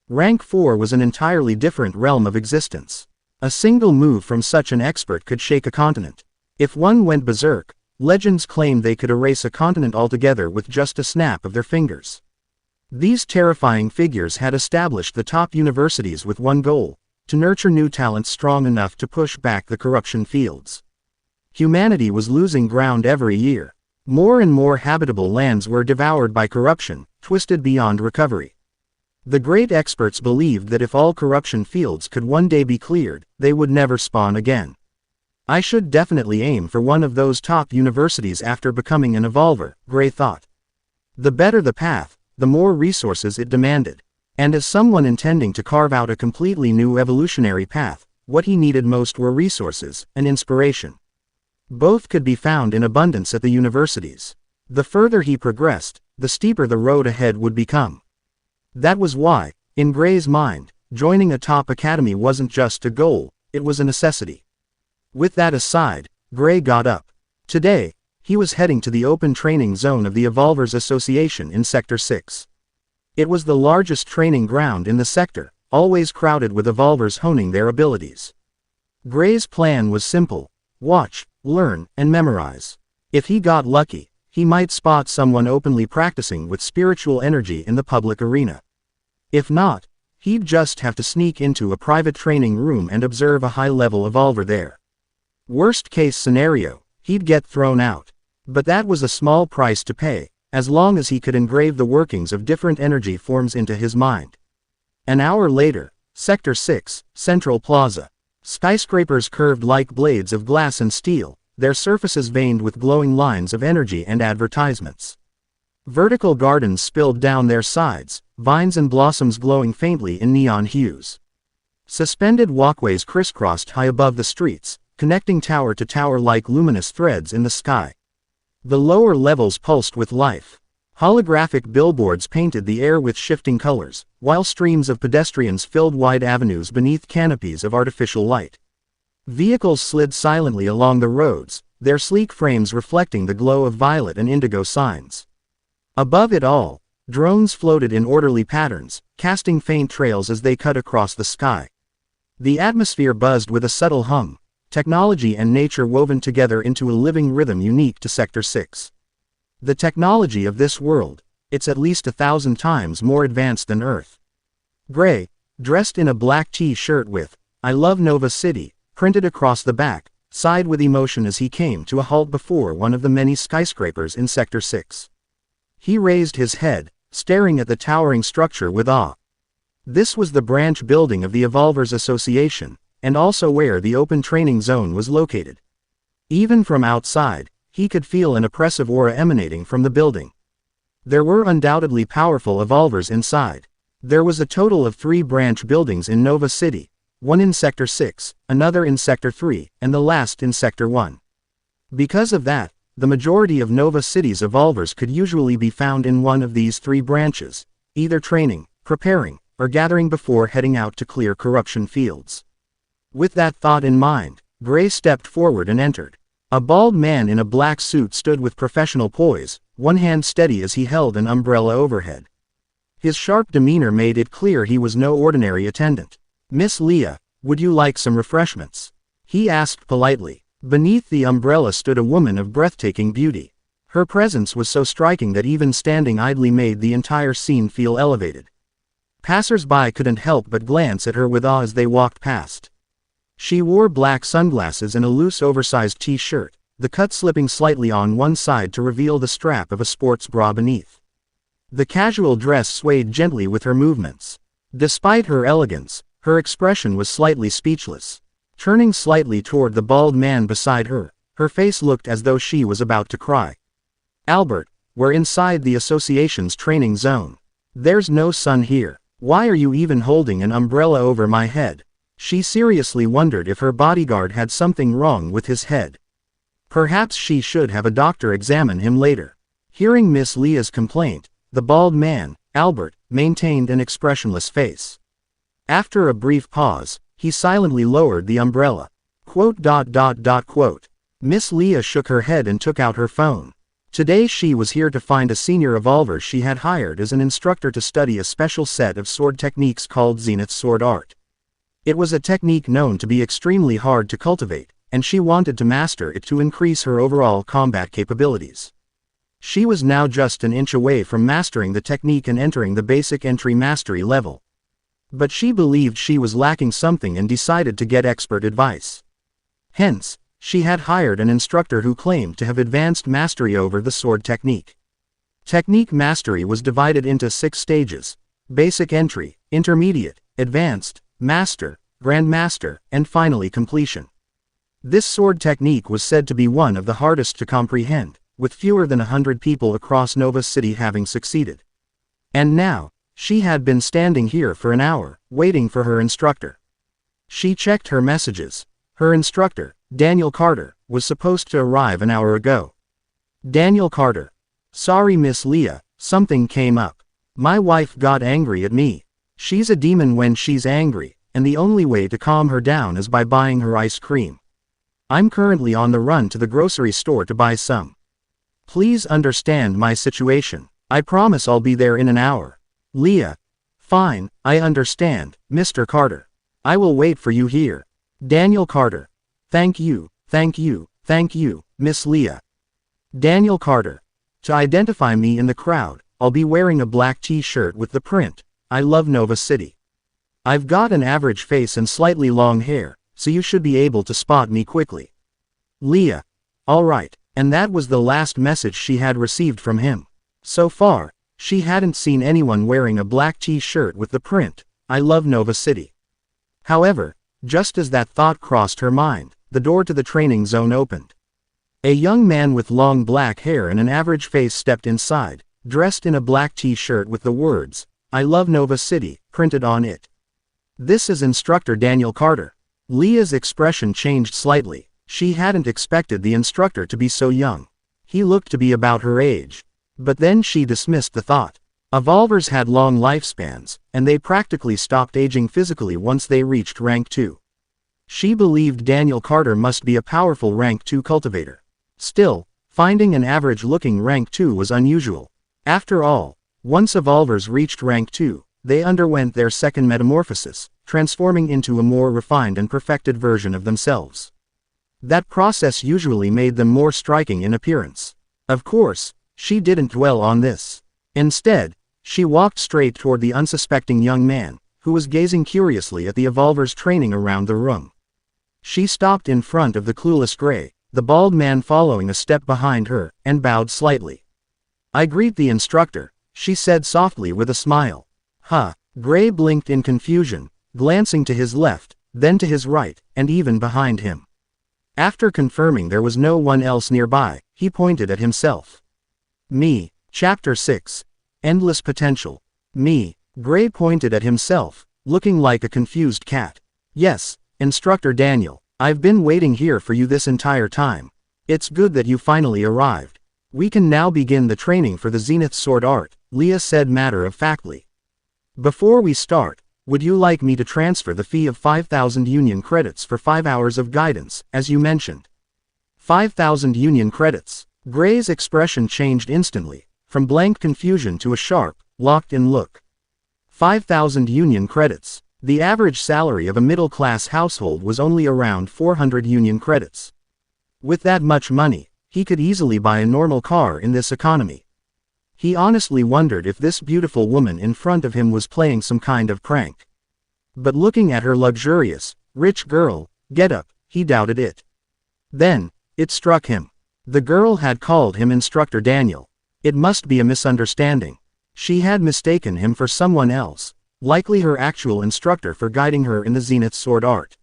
Rank 4 was an entirely different realm of existence. A single move from such an expert could shake a continent. If one went berserk, legends claimed they could erase a continent altogether with just a snap of their fingers. These terrifying figures had established the top universities with one goal: to nurture new talents strong enough to push back the corruption fields. Humanity was losing ground every year. More and more habitable lands were devoured by corruption, twisted beyond recovery. The great experts believed that if all corruption fields could one day be cleared, they would never spawn again. I should definitely aim for one of those top universities after becoming an evolver, Gray thought. The better the path, the more resources it demanded. And as someone intending to carve out a completely new evolutionary path, what he needed most were resources and inspiration. Both could be found in abundance at the universities. The further he progressed, the steeper the road ahead would become. That was why, in Gray's mind, joining a top academy wasn't just a goal, it was a necessity. With that aside, Gray got up. Today, he was heading to the open training zone of the Evolvers Association in Sector 6. It was the largest training ground in the sector, always crowded with evolvers honing their abilities. Gray's plan was simple: watch, learn, and memorize. If he got lucky, he might spot someone openly practicing with spiritual energy in the public arena. If not, he'd just have to sneak into a private training room and observe a high-level evolver there. Worst-case scenario, he'd get thrown out. But that was a small price to pay, as long as he could engrave the workings of different energy forms into his mind. An hour later, Sector 6, Central Plaza. Skyscrapers curved like blades of glass and steel, their surfaces veined with glowing lines of energy and advertisements. Vertical gardens spilled down their sides, vines and blossoms glowing faintly in neon hues. Suspended walkways crisscrossed high above the streets, connecting tower to tower like luminous threads in the sky. The lower levels pulsed with life. Holographic billboards painted the air with shifting colors, while streams of pedestrians filled wide avenues beneath canopies of artificial light. Vehicles slid silently along the roads, their sleek frames reflecting the glow of violet and indigo signs. Above it all, drones floated in orderly patterns, casting faint trails as they cut across the sky. The atmosphere buzzed with a subtle hum, technology and nature woven together into a living rhythm unique to Sector 6. The technology of this world, it's at least 1,000 times more advanced than Earth. Gray, dressed in a black T-shirt with, "I love Nova City," printed across the back, sighed with emotion as he came to a halt before one of the many skyscrapers in Sector 6. He raised his head, staring at the towering structure with awe. This was the branch building of the Evolvers Association, and also where the open training zone was located. Even from outside, he could feel an oppressive aura emanating from the building. There were undoubtedly powerful Evolvers inside. There was a total of 3 branch buildings in Nova City, one in Sector 6, another in Sector 3, and the last in Sector 1. Because of that, the majority of Nova City's Evolvers could usually be found in one of these 3 branches, either training, preparing, or gathering before heading out to clear corruption fields. With that thought in mind, Gray stepped forward and entered. A bald man in a black suit stood with professional poise, one hand steady as he held an umbrella overhead. His sharp demeanor made it clear he was no ordinary attendant. "Miss Leah, would you like some refreshments?" he asked politely. Beneath the umbrella stood a woman of breathtaking beauty. Her presence was so striking that even standing idly made the entire scene feel elevated. Passers-by couldn't help but glance at her with awe as they walked past. She wore black sunglasses and a loose oversized T-shirt, the cut slipping slightly on one side to reveal the strap of a sports bra beneath. The casual dress swayed gently with her movements. Despite her elegance, her expression was slightly speechless. Turning slightly toward the bald man beside her, her face looked as though she was about to cry. "Albert, we're inside the association's training zone. There's no sun here. Why are you even holding an umbrella over my head?" She seriously wondered if her bodyguard had something wrong with his head. Perhaps she should have a doctor examine him later. Hearing Miss Leah's complaint, the bald man, Albert, maintained an expressionless face. After a brief pause, he silently lowered the umbrella. Quote. Miss Leah shook her head and took out her phone. Today she was here to find a senior Evolver she had hired as an instructor to study a special set of sword techniques called Zenith Sword Art. It was a technique known to be extremely hard to cultivate, and she wanted to master it to increase her overall combat capabilities. She was now just an inch away from mastering the technique and entering the basic entry mastery level. But she believed she was lacking something and decided to get expert advice. Hence, she had hired an instructor who claimed to have advanced mastery over the sword technique. Technique mastery was divided into 6 stages: basic entry, intermediate, advanced, master, grandmaster, and finally completion. This sword technique was said to be one of the hardest to comprehend, with fewer than 100 people across Nova City having succeeded. And now, she had been standing here for an hour, waiting for her instructor. She checked her messages. Her instructor, Daniel Carter, was supposed to arrive an hour ago. Daniel Carter. "Sorry Miss Leah, something came up. My wife got angry at me. She's a demon when she's angry, and the only way to calm her down is by buying her ice cream. I'm currently on the run to the grocery store to buy some. Please understand my situation. I promise I'll be there in an hour." Leah. "Fine, I understand, Mr. Carter. I will wait for you here." Daniel Carter. Thank you, Miss Leah." Daniel Carter. "To identify me in the crowd, I'll be wearing a black T-shirt with the print, 'I love Nova City.' I've got an average face and slightly long hair, so you should be able to spot me quickly." Leah. "Alright," and that was the last message she had received from him. So far, she hadn't seen anyone wearing a black T-shirt with the print, "I love Nova City." However, just as that thought crossed her mind, the door to the training zone opened. A young man with long black hair and an average face stepped inside, dressed in a black T-shirt with the words, "I love Nova City," printed on it. This is Instructor Daniel Carter. Leah's expression changed slightly. She hadn't expected the instructor to be so young. He looked to be about her age. But then she dismissed the thought. Evolvers had long lifespans, and they practically stopped aging physically once they reached rank 2. She believed Daniel Carter must be a powerful rank 2 cultivator. Still, finding an average-looking rank 2 was unusual. After all, once Evolvers reached rank 2, they underwent their second metamorphosis, transforming into a more refined and perfected version of themselves. That process usually made them more striking in appearance. Of course, she didn't dwell on this. Instead, she walked straight toward the unsuspecting young man, who was gazing curiously at the Evolvers training around the room. She stopped in front of the clueless Gray, the bald man following a step behind her, and bowed slightly. "I greet the instructor," she said softly with a smile. "Huh." Gray blinked in confusion, glancing to his left, then to his right, and even behind him. After confirming there was no one else nearby, he pointed at himself. "Me." Chapter 6. Endless Potential. "Me." Gray pointed at himself, looking like a confused cat. "Yes, Instructor Daniel, I've been waiting here for you this entire time. It's good that you finally arrived. We can now begin the training for the Zenith Sword Art," Leah said matter-of-factly. "Before we start, would you like me to transfer the fee of 5,000 Union credits for 5 hours of guidance, as you mentioned?" 5,000 Union credits. Gray's expression changed instantly, from blank confusion to a sharp, locked-in look. 5,000 Union credits. The average salary of a middle-class household was only around 400 Union credits. With that much money, he could easily buy a normal car in this economy. He honestly wondered if this beautiful woman in front of him was playing some kind of prank. But looking at her luxurious, rich girl getup, he doubted it. Then, it struck him. The girl had called him Instructor Daniel. It must be a misunderstanding. She had mistaken him for someone else, likely her actual instructor for guiding her in the Zenith Sword Art.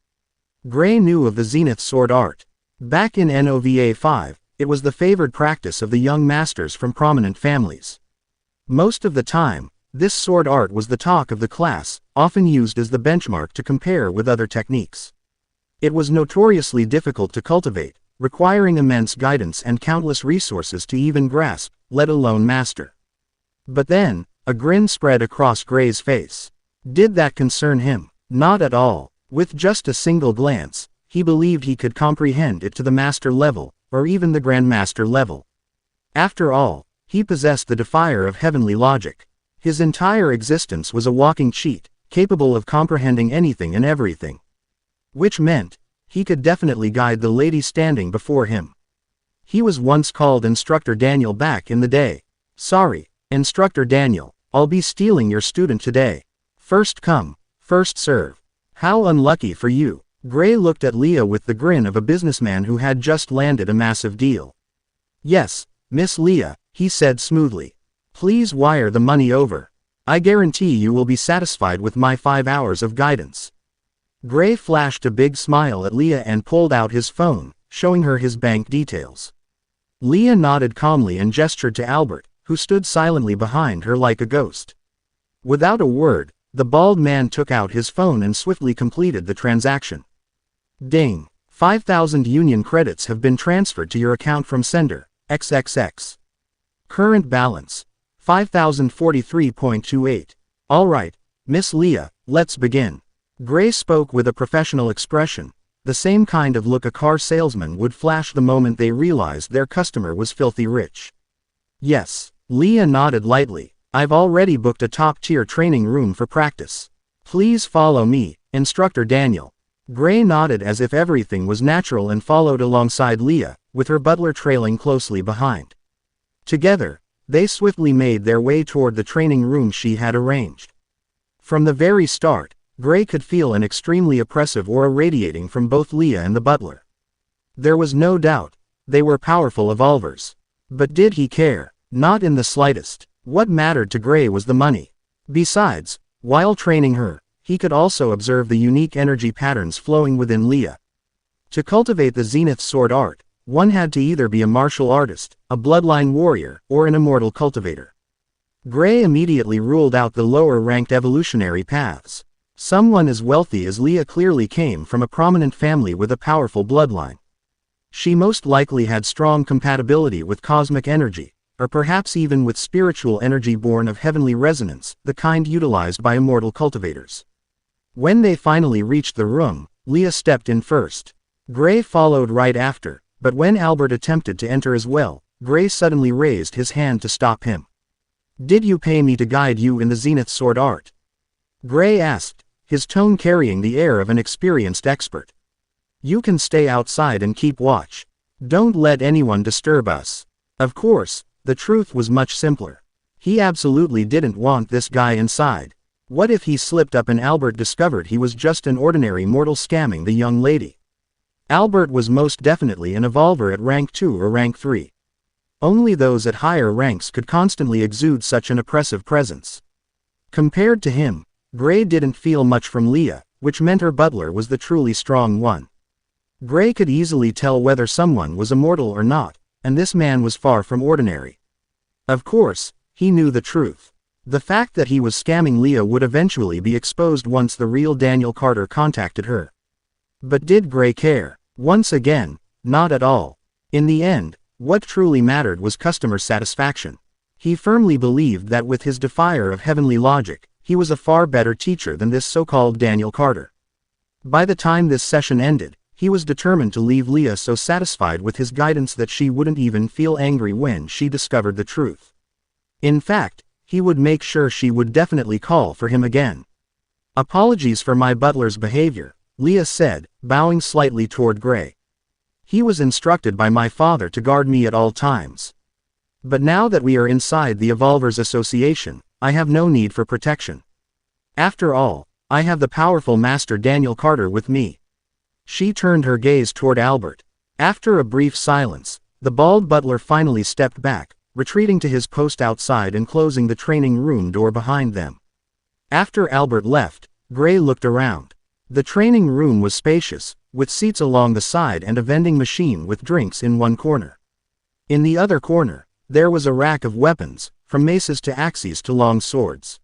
Gray knew of the Zenith Sword Art. Back in NOVA 5, it was the favored practice of the young masters from prominent families. Most of the time, this sword art was the talk of the class, often used as the benchmark to compare with other techniques. It was notoriously difficult to cultivate, requiring immense guidance and countless resources to even grasp, let alone master. But then, a grin spread across Gray's face. Did that concern him? Not at all. With just a single glance, he believed he could comprehend it to the master level, or even the grandmaster level. After all, he possessed the defier of heavenly logic. His entire existence was a walking cheat, capable of comprehending anything and everything. Which meant, he could definitely guide the lady standing before him. He was once called Instructor Daniel back in the day. "Sorry, Instructor Daniel, I'll be stealing your student today. First come, first serve." "How unlucky for you." Gray looked at Leah with the grin of a businessman who had just landed a massive deal. "Yes, Miss Leah," he said smoothly. "Please wire the money over. I guarantee you will be satisfied with my 5 hours of guidance." Gray flashed a big smile at Leah and pulled out his phone, showing her his bank details. Leah nodded calmly and gestured to Albert, who stood silently behind her like a ghost. Without a word, the bald man took out his phone and swiftly completed the transaction. Ding. 5,000 Union credits have been transferred to your account from sender, XXX. Current balance, 5,043.28. All right, Miss Leah, let's begin. Gray spoke with a professional expression, the same kind of look a car salesman would flash the moment they realized their customer was filthy rich. "Yes." Leah nodded lightly. "I've already booked a top-tier training room for practice. Please follow me, Instructor Daniel." Gray nodded as if everything was natural and followed alongside Leah, with her butler trailing closely behind. Together, they swiftly made their way toward the training room she had arranged. From the very start, Gray could feel an extremely oppressive aura radiating from both Leah and the butler. There was no doubt, they were powerful evolvers. But did he care? Not in the slightest. What mattered to Gray was the money. Besides, while training her, he could also observe the unique energy patterns flowing within Leah. To cultivate the Zenith Sword Art, one had to either be a martial artist, a bloodline warrior, or an immortal cultivator. Gray immediately ruled out the lower-ranked evolutionary paths. Someone as wealthy as Leah clearly came from a prominent family with a powerful bloodline. She most likely had strong compatibility with cosmic energy, or perhaps even with spiritual energy born of heavenly resonance, the kind utilized by immortal cultivators. When they finally reached the room, Leah stepped in first. Gray followed right after, but when Albert attempted to enter as well, Gray suddenly raised his hand to stop him. "Did you pay me to guide you in the Zenith sword art?" Gray asked, his tone carrying the air of an experienced expert. "You can stay outside and keep watch. Don't let anyone disturb us." Of course, the truth was much simpler. He absolutely didn't want this guy inside. What if he slipped up and Albert discovered he was just an ordinary mortal scamming the young lady? Albert was most definitely an evolver at rank 2 or rank 3. Only those at higher ranks could constantly exude such an oppressive presence. Compared to him, Gray didn't feel much from Leah, which meant her butler was the truly strong one. Gray could easily tell whether someone was immortal or not, and this man was far from ordinary. Of course, he knew the truth. The fact that he was scamming Leah would eventually be exposed once the real Daniel Carter contacted her. But did Gray care? Once again, not at all. In the end, what truly mattered was customer satisfaction. He firmly believed that with his defier of heavenly logic, he was a far better teacher than this so-called Daniel Carter. By the time this session ended, he was determined to leave Leah so satisfied with his guidance that she wouldn't even feel angry when she discovered the truth. In fact, he would make sure she would definitely call for him again. "Apologies for my butler's behavior," Leah said, bowing slightly toward Gray. "He was instructed by my father to guard me at all times. But now that we are inside the Evolvers Association, I have no need for protection. After all, I have the powerful Master Daniel Carter with me." She turned her gaze toward Albert. After a brief silence, the bald butler finally stepped back, retreating to his post outside and closing the training room door behind them. After Albert left, Gray looked around. The training room was spacious, with seats along the side and a vending machine with drinks in one corner. In the other corner, there was a rack of weapons, from maces to axes to long swords.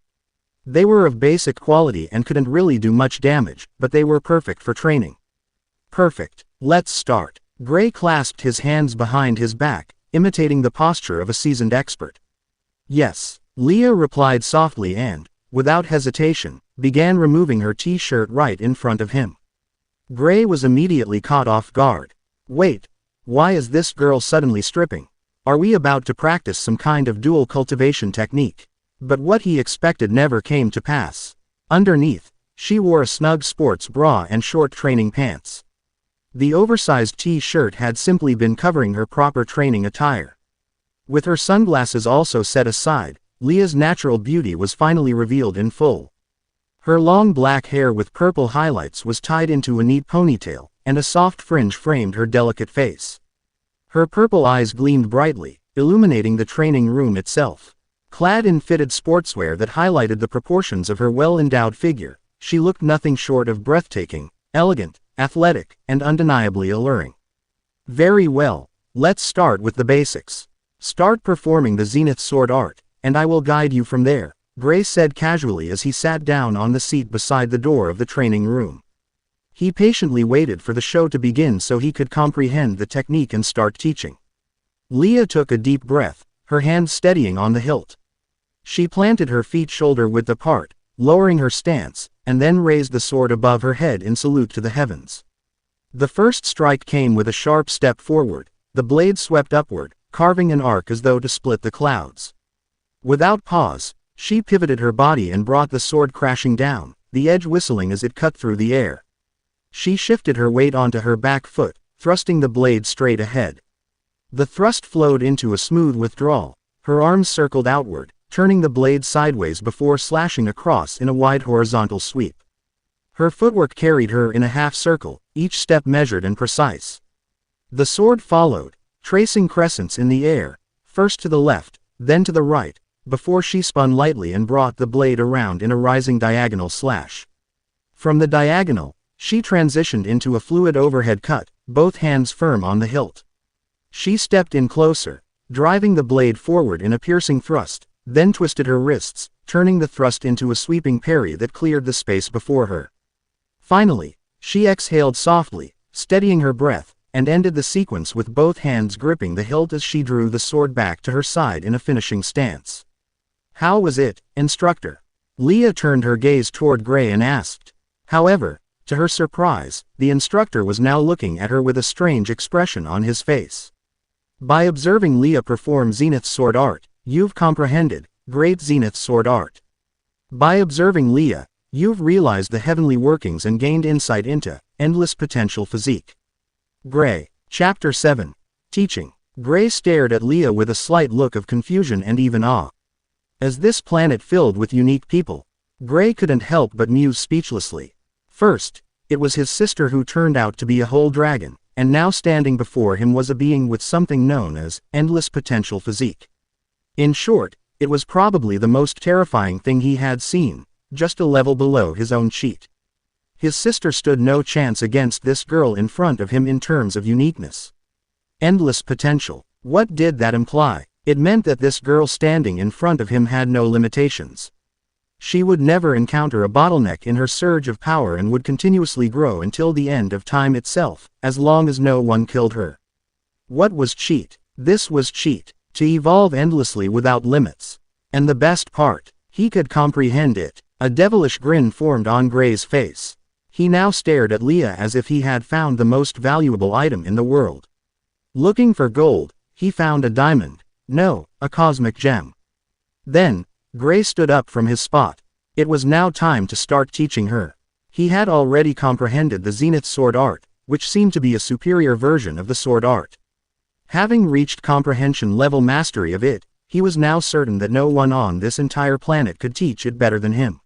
They were of basic quality and couldn't really do much damage, but they were perfect for training. "Perfect. Let's start." Gray clasped his hands behind his back, imitating the posture of a seasoned expert. "Yes," Leah replied softly and, without hesitation, began removing her t-shirt right in front of him. Gray was immediately caught off guard. "Wait, why is this girl suddenly stripping? Are we about to practice some kind of dual cultivation technique?" But what he expected never came to pass. Underneath, she wore a snug sports bra and short training pants. The oversized t-shirt had simply been covering her proper training attire. With her sunglasses also set aside, Leah's natural beauty was finally revealed in full. Her long black hair with purple highlights was tied into a neat ponytail, and a soft fringe framed her delicate face. Her purple eyes gleamed brightly, illuminating the training room itself. Clad in fitted sportswear that highlighted the proportions of her well-endowed figure, she looked nothing short of breathtaking, elegant, athletic, and undeniably alluring. "Very well, let's start with the basics. Start performing the Zenith sword art, and I will guide you from there," Gray said casually as he sat down on the seat beside the door of the training room. He patiently waited for the show to begin so he could comprehend the technique and start teaching. Leah took a deep breath, her hand steadying on the hilt. She planted her feet shoulder-width apart, lowering her stance, and then raised the sword above her head in salute to the heavens. The first strike came with a sharp step forward, the blade swept upward, carving an arc as though to split the clouds. Without pause, she pivoted her body and brought the sword crashing down, the edge whistling as it cut through the air. She shifted her weight onto her back foot, thrusting the blade straight ahead. The thrust flowed into a smooth withdrawal, her arms circled outward, turning the blade sideways before slashing across in a wide horizontal sweep. Her footwork carried her in a half circle, each step measured and precise. The sword followed, tracing crescents in the air, first to the left, then to the right, before she spun lightly and brought the blade around in a rising diagonal slash. From the diagonal, she transitioned into a fluid overhead cut, both hands firm on the hilt. She stepped in closer, driving the blade forward in a piercing thrust, then twisted her wrists, turning the thrust into a sweeping parry that cleared the space before her. Finally, she exhaled softly, steadying her breath, and ended the sequence with both hands gripping the hilt as she drew the sword back to her side in a finishing stance. "How was it, instructor?" Leah turned her gaze toward Gray and asked. However, to her surprise, the instructor was now looking at her with a strange expression on his face. "By observing Leah perform Zenith's sword art, you've comprehended great Zenith sword art. By observing Leah, you've realized the heavenly workings and gained insight into endless potential physique." Gray. Chapter 7. Teaching. Gray stared at Leah with a slight look of confusion and even awe. As this planet filled with unique people, Gray couldn't help but muse speechlessly. First, it was his sister who turned out to be a whole dragon, and now standing before him was a being with something known as endless potential physique. In short, it was probably the most terrifying thing he had seen, just a level below his own cheat. His sister stood no chance against this girl in front of him in terms of uniqueness. Endless potential. What did that imply? It meant that this girl standing in front of him had no limitations. She would never encounter a bottleneck in her surge of power and would continuously grow until the end of time itself, as long as no one killed her. What was cheat? This was cheat. To evolve endlessly without limits. And the best part, he could comprehend it. A devilish grin formed on Gray's face. He now stared at Leah as if he had found the most valuable item in the world. Looking for gold, he found a diamond. No, a cosmic gem. Then, Gray stood up from his spot. It was now time to start teaching her. He had already comprehended the Zenith sword art, which seemed to be a superior version of the sword art. Having reached comprehension level mastery of it, he was now certain that no one on this entire planet could teach it better than him.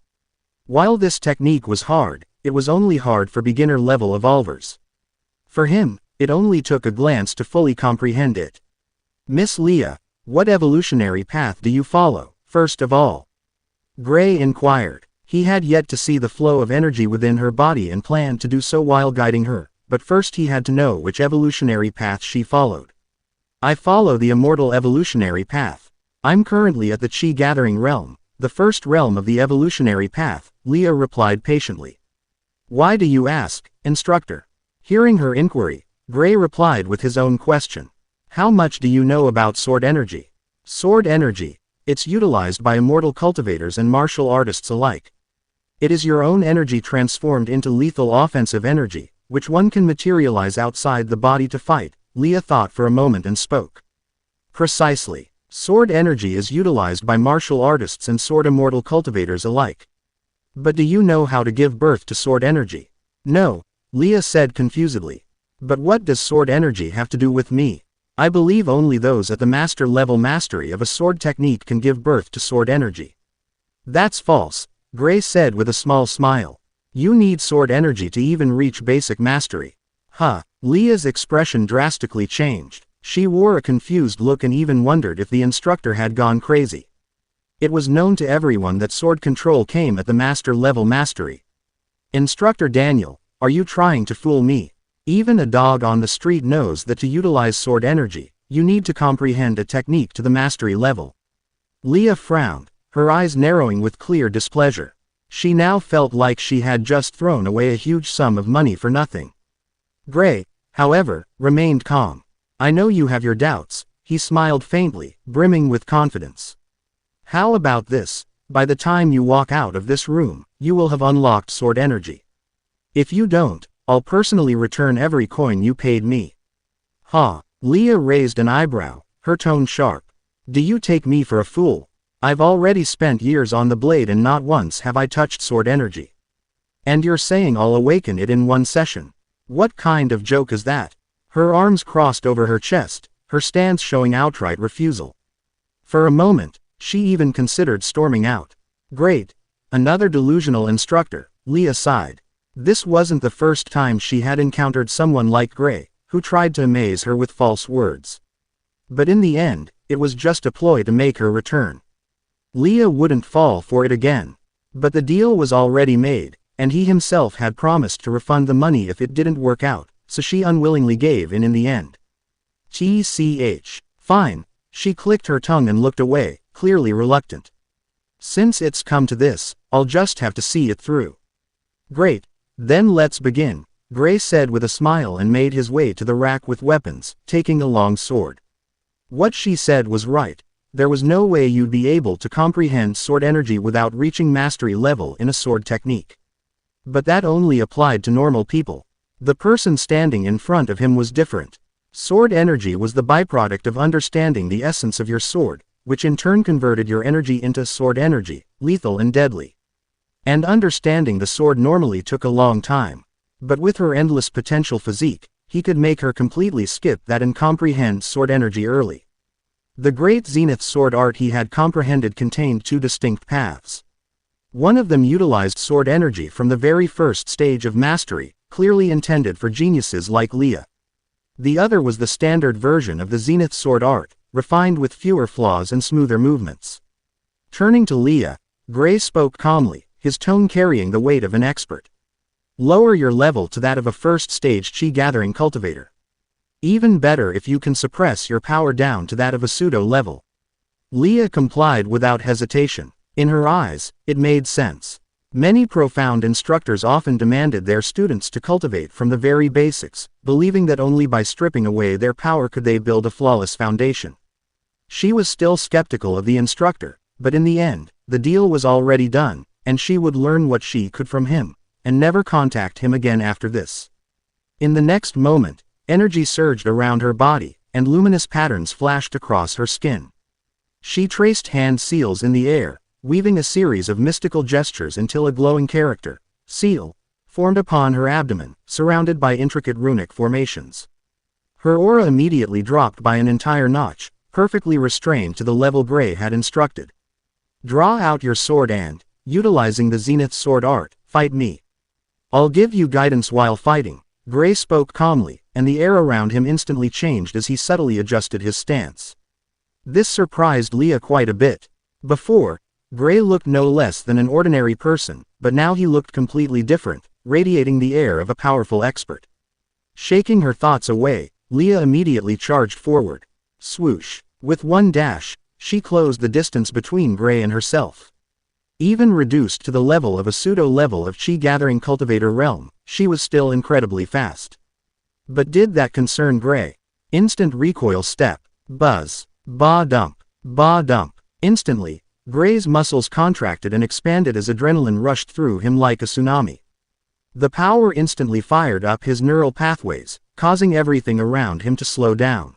While this technique was hard, it was only hard for beginner-level evolvers. For him, it only took a glance to fully comprehend it. "Miss Leah, what evolutionary path do you follow, first of all?" Gray inquired. He had yet to see the flow of energy within her body and planned to do so while guiding her, but first he had to know which evolutionary path she followed. "I follow the immortal evolutionary path. I'm currently at the Chi-gathering realm, the first realm of the evolutionary path," Leah replied patiently. "Why do you ask, instructor?" Hearing her inquiry, Gray replied with his own question. "How much do you know about sword energy?" Sword energy. It's utilized by immortal cultivators and martial artists alike. It is your own energy transformed into lethal offensive energy, which one can materialize outside the body to fight, Leah thought for a moment and spoke. Precisely. Sword energy is utilized by martial artists and sword immortal cultivators alike. But do you know how to give birth to sword energy? No, Leah said confusedly. But what does sword energy have to do with me? I believe only those at the master level mastery of a sword technique can give birth to sword energy. That's false, Gray said with a small smile. You need sword energy to even reach basic mastery. Huh, Leah's expression drastically changed. She wore a confused look and even wondered if the instructor had gone crazy. It was known to everyone that sword control came at the master level mastery. Instructor Daniel, are you trying to fool me? Even a dog on the street knows that to utilize sword energy, you need to comprehend a technique to the mastery level. Leah frowned, her eyes narrowing with clear displeasure. She now felt like she had just thrown away a huge sum of money for nothing. Gray, however, remained calm. I know you have your doubts, he smiled faintly, brimming with confidence. How about this? By the time you walk out of this room, you will have unlocked sword energy. If you don't, I'll personally return every coin you paid me. Ha, Leah raised an eyebrow, her tone sharp. Do you take me for a fool? I've already spent years on the blade and not once have I touched sword energy. And you're saying I'll awaken it in one session? What kind of joke is that? Her arms crossed over her chest, her stance showing outright refusal. For a moment, she even considered storming out. Great. Another delusional instructor, Leah sighed. This wasn't the first time she had encountered someone like Gray, who tried to amaze her with false words. But in the end, it was just a ploy to make her return. Leah wouldn't fall for it again. But the deal was already made, and he himself had promised to refund the money if it didn't work out, so she unwillingly gave in the end. TCH. Fine. She clicked her tongue and looked away, clearly reluctant. Since it's come to this, I'll just have to see it through. Great, then let's begin, Gray said with a smile and made his way to the rack with weapons, taking a long sword. What she said was right. There was no way you'd be able to comprehend sword energy without reaching mastery level in a sword technique. But that only applied to normal people. The person standing in front of him was different. Sword energy was the byproduct of understanding the essence of your sword, which in turn converted your energy into sword energy, lethal and deadly. And understanding the sword normally took a long time. But with her endless potential physique, he could make her completely skip that and comprehend sword energy early. The great Zenith sword art he had comprehended contained two distinct paths. One of them utilized sword energy from the very first stage of mastery, clearly intended for geniuses like Leah. The other was the standard version of the Zenith sword art, refined with fewer flaws and smoother movements. Turning to Leah, Gray spoke calmly, his tone carrying the weight of an expert. Lower your level to that of a first-stage chi-gathering cultivator. Even better if you can suppress your power down to that of a pseudo-level. Leah complied without hesitation. In her eyes, it made sense. Many profound instructors often demanded their students to cultivate from the very basics, believing that only by stripping away their power could they build a flawless foundation. She was still skeptical of the instructor, but in the end, the deal was already done, and she would learn what she could from him, and never contact him again after this. In the next moment, energy surged around her body, and luminous patterns flashed across her skin. She traced hand seals in the air, weaving a series of mystical gestures until a glowing character, seal, formed upon her abdomen, surrounded by intricate runic formations. Her aura immediately dropped by an entire notch, perfectly restrained to the level Gray had instructed. Draw out your sword and, utilizing the Zenith sword art, fight me. I'll give you guidance while fighting, Gray spoke calmly, and the air around him instantly changed as he subtly adjusted his stance. This surprised Leah quite a bit. Before, Gray looked no less than an ordinary person, but now he looked completely different, radiating the air of a powerful expert. Shaking her thoughts away, Leah immediately charged forward. Swoosh! With one dash, she closed the distance between Gray and herself. Even reduced to the level of a pseudo-level of chi-gathering cultivator realm, she was still incredibly fast. But did that concern Gray? Instant recoil step. Buzz. Ba-dump. Ba-dump. Instantly, Gray's muscles contracted and expanded as adrenaline rushed through him like a tsunami. The power instantly fired up his neural pathways, causing everything around him to slow down.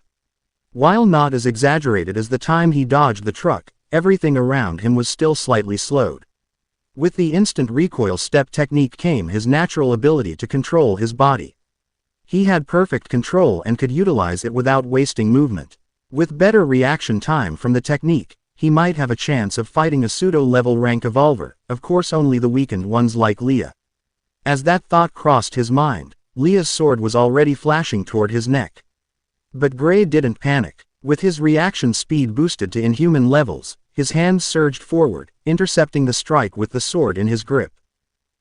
While not as exaggerated as the time he dodged the truck, everything around him was still slightly slowed. With the instant recoil step technique came his natural ability to control his body. He had perfect control and could utilize it without wasting movement. With better reaction time from the technique, he might have a chance of fighting a pseudo-level rank evolver, of course only the weakened ones like Leah. As that thought crossed his mind, Leah's sword was already flashing toward his neck. But Gray didn't panic. With his reaction speed boosted to inhuman levels, his hands surged forward, intercepting the strike with the sword in his grip.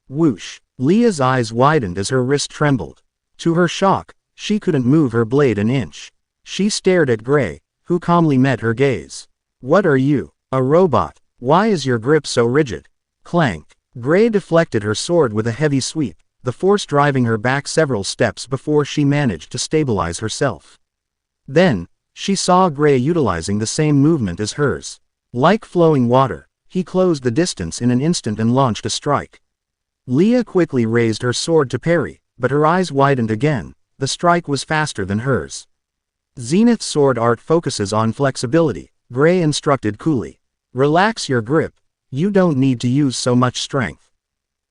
Whoosh! Leah's eyes widened as her wrist trembled. To her shock, she couldn't move her blade an inch. She stared at Gray, who calmly met her gaze. What are you, a robot? Why is your grip so rigid? Clank. Gray deflected her sword with a heavy sweep, the force driving her back several steps before she managed to stabilize herself. Then, she saw Gray utilizing the same movement as hers. Like flowing water, he closed the distance in an instant and launched a strike. Leah quickly raised her sword to parry, but her eyes widened again. The strike was faster than hers. Zenith sword art focuses on flexibility, Gray instructed coolly. Relax your grip. You don't need to use so much strength.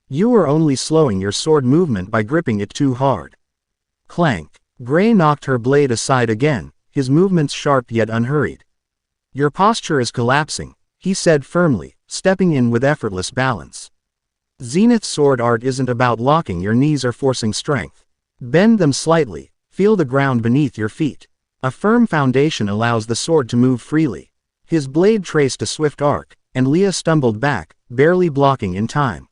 You are only slowing your sword movement by gripping it too hard. Clank. Gray knocked her blade aside again, his movements sharp yet unhurried. Your posture is collapsing, he said firmly, stepping in with effortless balance. Zenith sword art isn't about locking your knees or forcing strength. Bend them slightly, feel the ground beneath your feet. A firm foundation allows the sword to move freely. His blade traced a swift arc, and Leah stumbled back, barely blocking in time.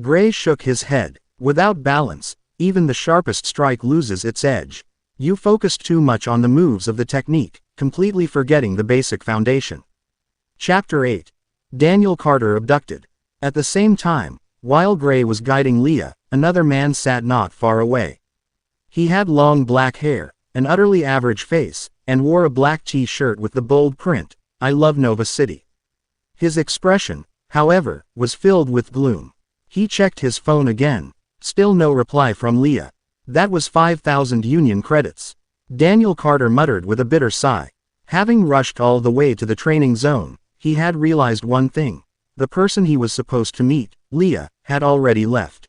Gray shook his head. Without balance, even the sharpest strike loses its edge. You focused too much on the moves of the technique, completely forgetting the basic foundation. Chapter 8. Daniel Carter abducted. At the same time, while Gray was guiding Leah, another man sat not far away. He had long black hair, an utterly average face, and wore a black t-shirt with the bold print, "I love Nova City." His expression, however, was filled with gloom. He checked his phone again. Still no reply from Leah. That was 5,000 Union credits. Daniel Carter muttered with a bitter sigh. Having rushed all the way to the training zone, he had realized one thing. The person he was supposed to meet, Leah, had already left.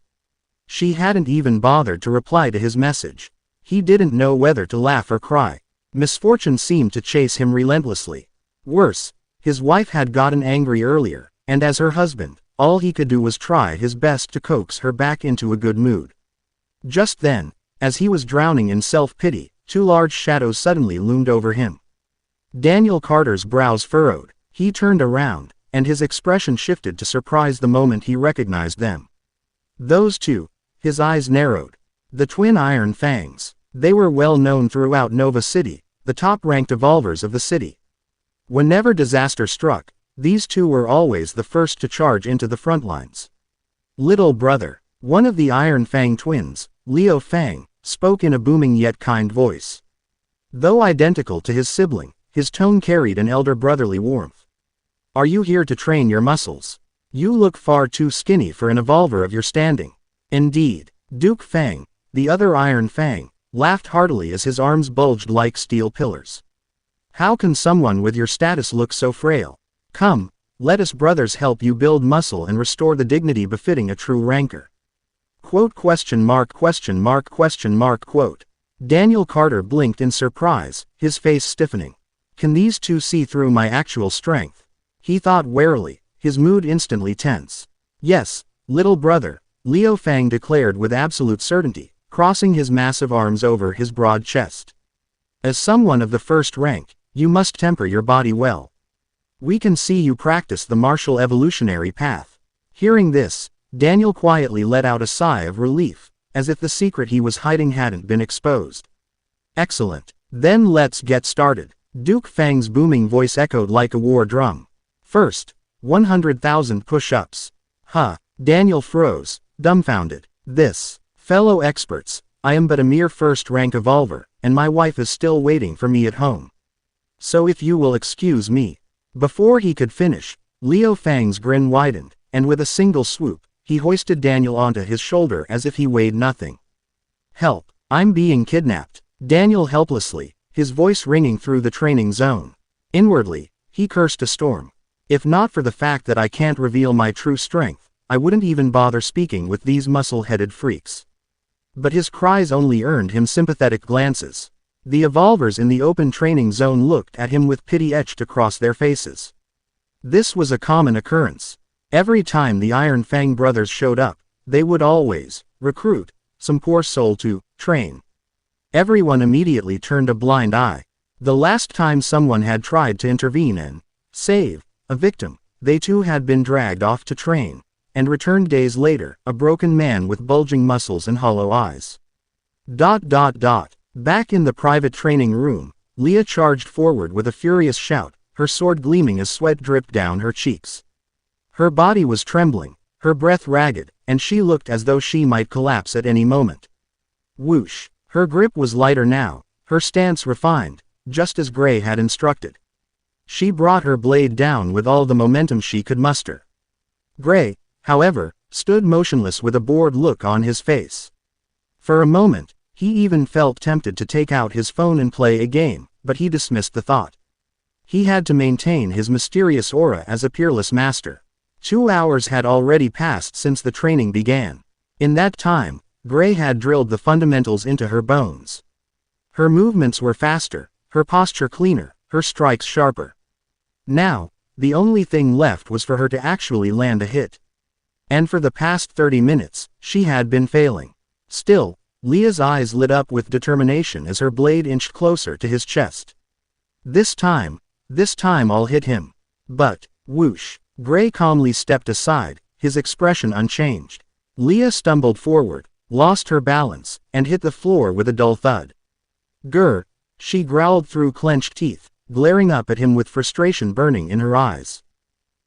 She hadn't even bothered to reply to his message. He didn't know whether to laugh or cry. Misfortune seemed to chase him relentlessly. Worse, his wife had gotten angry earlier, and as her husband, all he could do was try his best to coax her back into a good mood. Just then, as he was drowning in self-pity, two large shadows suddenly loomed over him. Daniel Carter's brows furrowed. He turned around, and his expression shifted to surprise the moment he recognized them. Those two. His eyes narrowed. The twin Iron Fangs. They were well known throughout Nova City, the top-ranked evolvers of the city. Whenever disaster struck, these two were always the first to charge into the front lines. Little brother, one of the Iron Fang twins, Leo Fang, spoke in a booming yet kind voice. Though identical to his sibling, his tone carried an elder brotherly warmth. "Are you here to train your muscles? You look far too skinny for an evolver of your standing." Indeed, Duke Fang, the other Iron Fang, laughed heartily as his arms bulged like steel pillars. "How can someone with your status look so frail? Come, let us brothers help you build muscle and restore the dignity befitting a true ranker." Quote? Daniel Carter blinked in surprise, his face stiffening. "Can these two see through my actual strength?" he thought warily, his mood instantly tense. "Yes, little brother," Leo Fang declared with absolute certainty, crossing his massive arms over his broad chest. "As someone of the first rank, you must temper your body well. We can see you practice the martial evolutionary path." Hearing this, Daniel quietly let out a sigh of relief, as if the secret he was hiding hadn't been exposed. "Excellent. Then let's get started." Duke Fang's booming voice echoed like a war drum. "First, 100,000 push-ups." Huh. Daniel froze, dumbfounded. "This, fellow experts, I am but a mere first-rank evolver, and my wife is still waiting for me at home. So if you will excuse me." Before he could finish, Leo Fang's grin widened, and with a single swoop, he hoisted Daniel onto his shoulder as if he weighed nothing. "Help, I'm being kidnapped." Daniel helplessly, his voice ringing through the training zone. Inwardly, he cursed a storm. "If not for the fact that I can't reveal my true strength, I wouldn't even bother speaking with these muscle-headed freaks." But his cries only earned him sympathetic glances. The evolvers in the open training zone looked at him with pity etched across their faces. This was a common occurrence. Every time the Iron Fang brothers showed up, they would always recruit some poor soul to train. Everyone immediately turned a blind eye. The last time someone had tried to intervene and save a victim, they too had been dragged off to train, and returned days later, a broken man with bulging muscles and hollow eyes. Back in the private training room, Leah charged forward with a furious shout, her sword gleaming as sweat dripped down her cheeks. Her body was trembling, her breath ragged, and she looked as though she might collapse at any moment. Whoosh! Her grip was lighter now, her stance refined, just as Gray had instructed. She brought her blade down with all the momentum she could muster. Gray, however, stood motionless with a bored look on his face. For a moment, he even felt tempted to take out his phone and play a game, but he dismissed the thought. He had to maintain his mysterious aura as a peerless master. 2 hours had already passed since the training began. In that time, Gray had drilled the fundamentals into her bones. Her movements were faster, her posture cleaner, her strikes sharper. Now, the only thing left was for her to actually land a hit. And for the past 30 minutes, she had been failing. Still, Leah's eyes lit up with determination as her blade inched closer to his chest. This time I'll hit him. But, whoosh, Gray calmly stepped aside, his expression unchanged. Leah stumbled forward, lost her balance, and hit the floor with a dull thud. Grr, she growled through clenched teeth, glaring up at him with frustration burning in her eyes.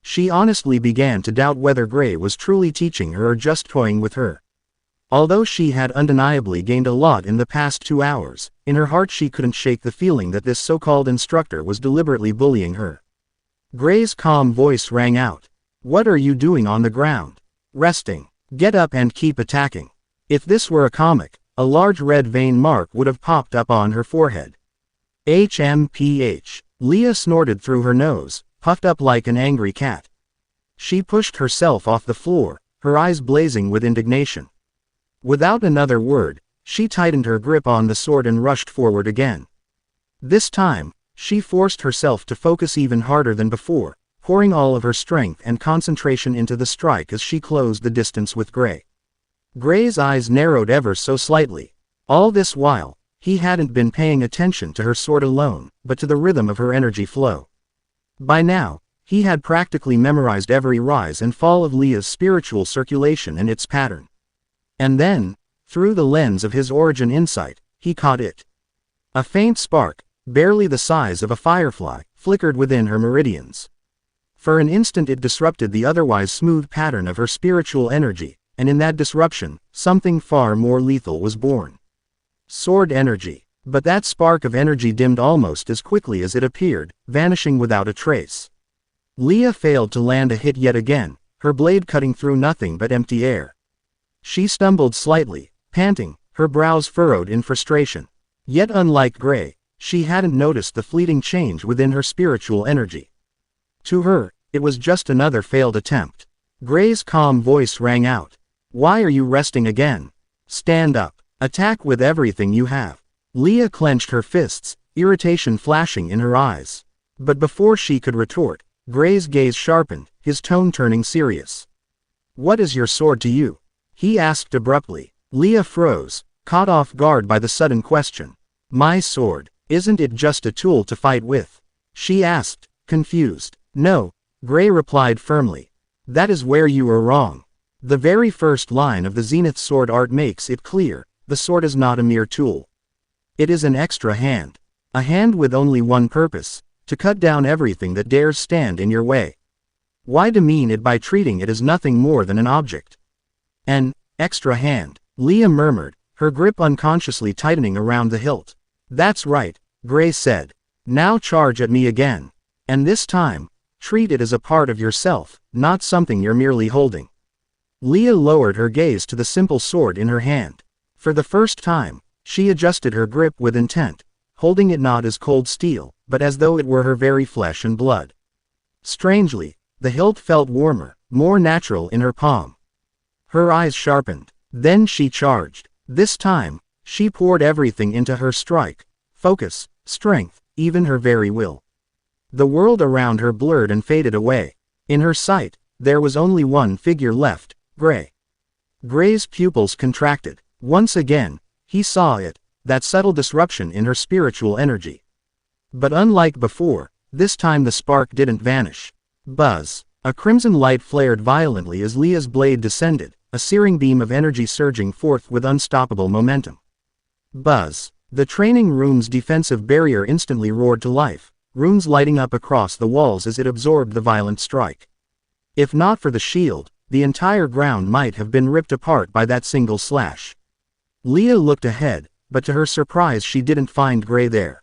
She honestly began to doubt whether Gray was truly teaching her or just toying with her. Although she had undeniably gained a lot in the past 2 hours, in her heart she couldn't shake the feeling that this so-called instructor was deliberately bullying her. Gray's calm voice rang out. "What are you doing on the ground? Resting. Get up and keep attacking." If this were a comic, a large red vein mark would have popped up on her forehead. HMPH. Leah snorted through her nose, puffed up like an angry cat. She pushed herself off the floor, her eyes blazing with indignation. Without another word, she tightened her grip on the sword and rushed forward again. This time, she forced herself to focus even harder than before, pouring all of her strength and concentration into the strike as she closed the distance with Gray. Gray's eyes narrowed ever so slightly. All this while, he hadn't been paying attention to her sword alone, but to the rhythm of her energy flow. By now, he had practically memorized every rise and fall of Leah's spiritual circulation and its pattern. And then, through the lens of his origin insight, he caught it. A faint spark, barely the size of a firefly, flickered within her meridians. For an instant it disrupted the otherwise smooth pattern of her spiritual energy, and in that disruption, something far more lethal was born. Sword energy. But that spark of energy dimmed almost as quickly as it appeared, vanishing without a trace. Leah failed to land a hit yet again, her blade cutting through nothing but empty air. She stumbled slightly, panting, her brows furrowed in frustration. Yet unlike Gray, she hadn't noticed the fleeting change within her spiritual energy. To her, it was just another failed attempt. Gray's calm voice rang out. "Why are you resting again? Stand up. Attack with everything you have." Leah clenched her fists, irritation flashing in her eyes. But before she could retort, Gray's gaze sharpened, his tone turning serious. "What is your sword to you?" he asked abruptly. Leah froze, caught off guard by the sudden question. "My sword, isn't it just a tool to fight with?" she asked, confused. "No," Gray replied firmly. "That is where you are wrong. The very first line of the Zenith sword art makes it clear, the sword is not a mere tool. It is an extra hand. A hand with only one purpose, to cut down everything that dares stand in your way. Why demean it by treating it as nothing more than an object?" "An extra hand," Leah murmured, her grip unconsciously tightening around the hilt. "That's right," Gray said. "Now charge at me again. And this time, treat it as a part of yourself, not something you're merely holding." Leah lowered her gaze to the simple sword in her hand. For the first time, she adjusted her grip with intent, holding it not as cold steel, but as though it were her very flesh and blood. Strangely, the hilt felt warmer, more natural in her palm. Her eyes sharpened. Then she charged. This time, she poured everything into her strike, focus, strength, even her very will. The world around her blurred and faded away. In her sight, there was only one figure left, Gray. Gray's pupils contracted. Once again, he saw it, that subtle disruption in her spiritual energy. But unlike before, this time the spark didn't vanish. Buzz. A crimson light flared violently as Leah's blade descended, a searing beam of energy surging forth with unstoppable momentum. Buzz. The training room's defensive barrier instantly roared to life, runes lighting up across the walls as it absorbed the violent strike. If not for the shield, the entire ground might have been ripped apart by that single slash. Leah looked ahead, but to her surprise she didn't find Gray there.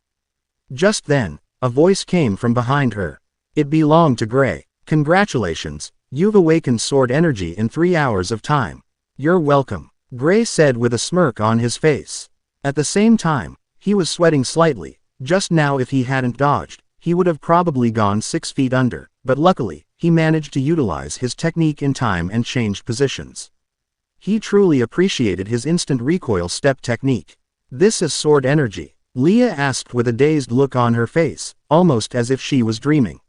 Just then, a voice came from behind her. It belonged to Gray. "Congratulations, you've awakened sword energy in 3 hours of time. You're welcome," Gray said with a smirk on his face. At the same time, he was sweating slightly. Just now if he hadn't dodged, he would have probably gone 6 feet under, but luckily, he managed to utilize his technique in time and changed positions. He truly appreciated his instant recoil step technique. "This is sword energy?" Leah asked with a dazed look on her face, almost as if she was dreaming.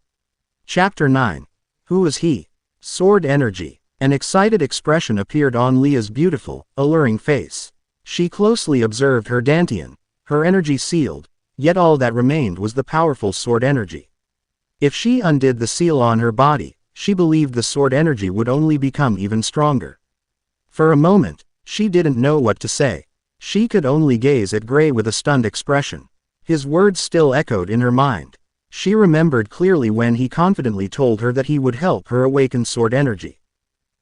Chapter 9. Who is he? Sword energy. An excited expression appeared on Leah's beautiful, alluring face. She closely observed her dantian, her energy sealed, yet all that remained was the powerful sword energy. If she undid the seal on her body, she believed the sword energy would only become even stronger. For a moment, she didn't know what to say. She could only gaze at Gray with a stunned expression. His words still echoed in her mind. She remembered clearly when he confidently told her that he would help her awaken sword energy.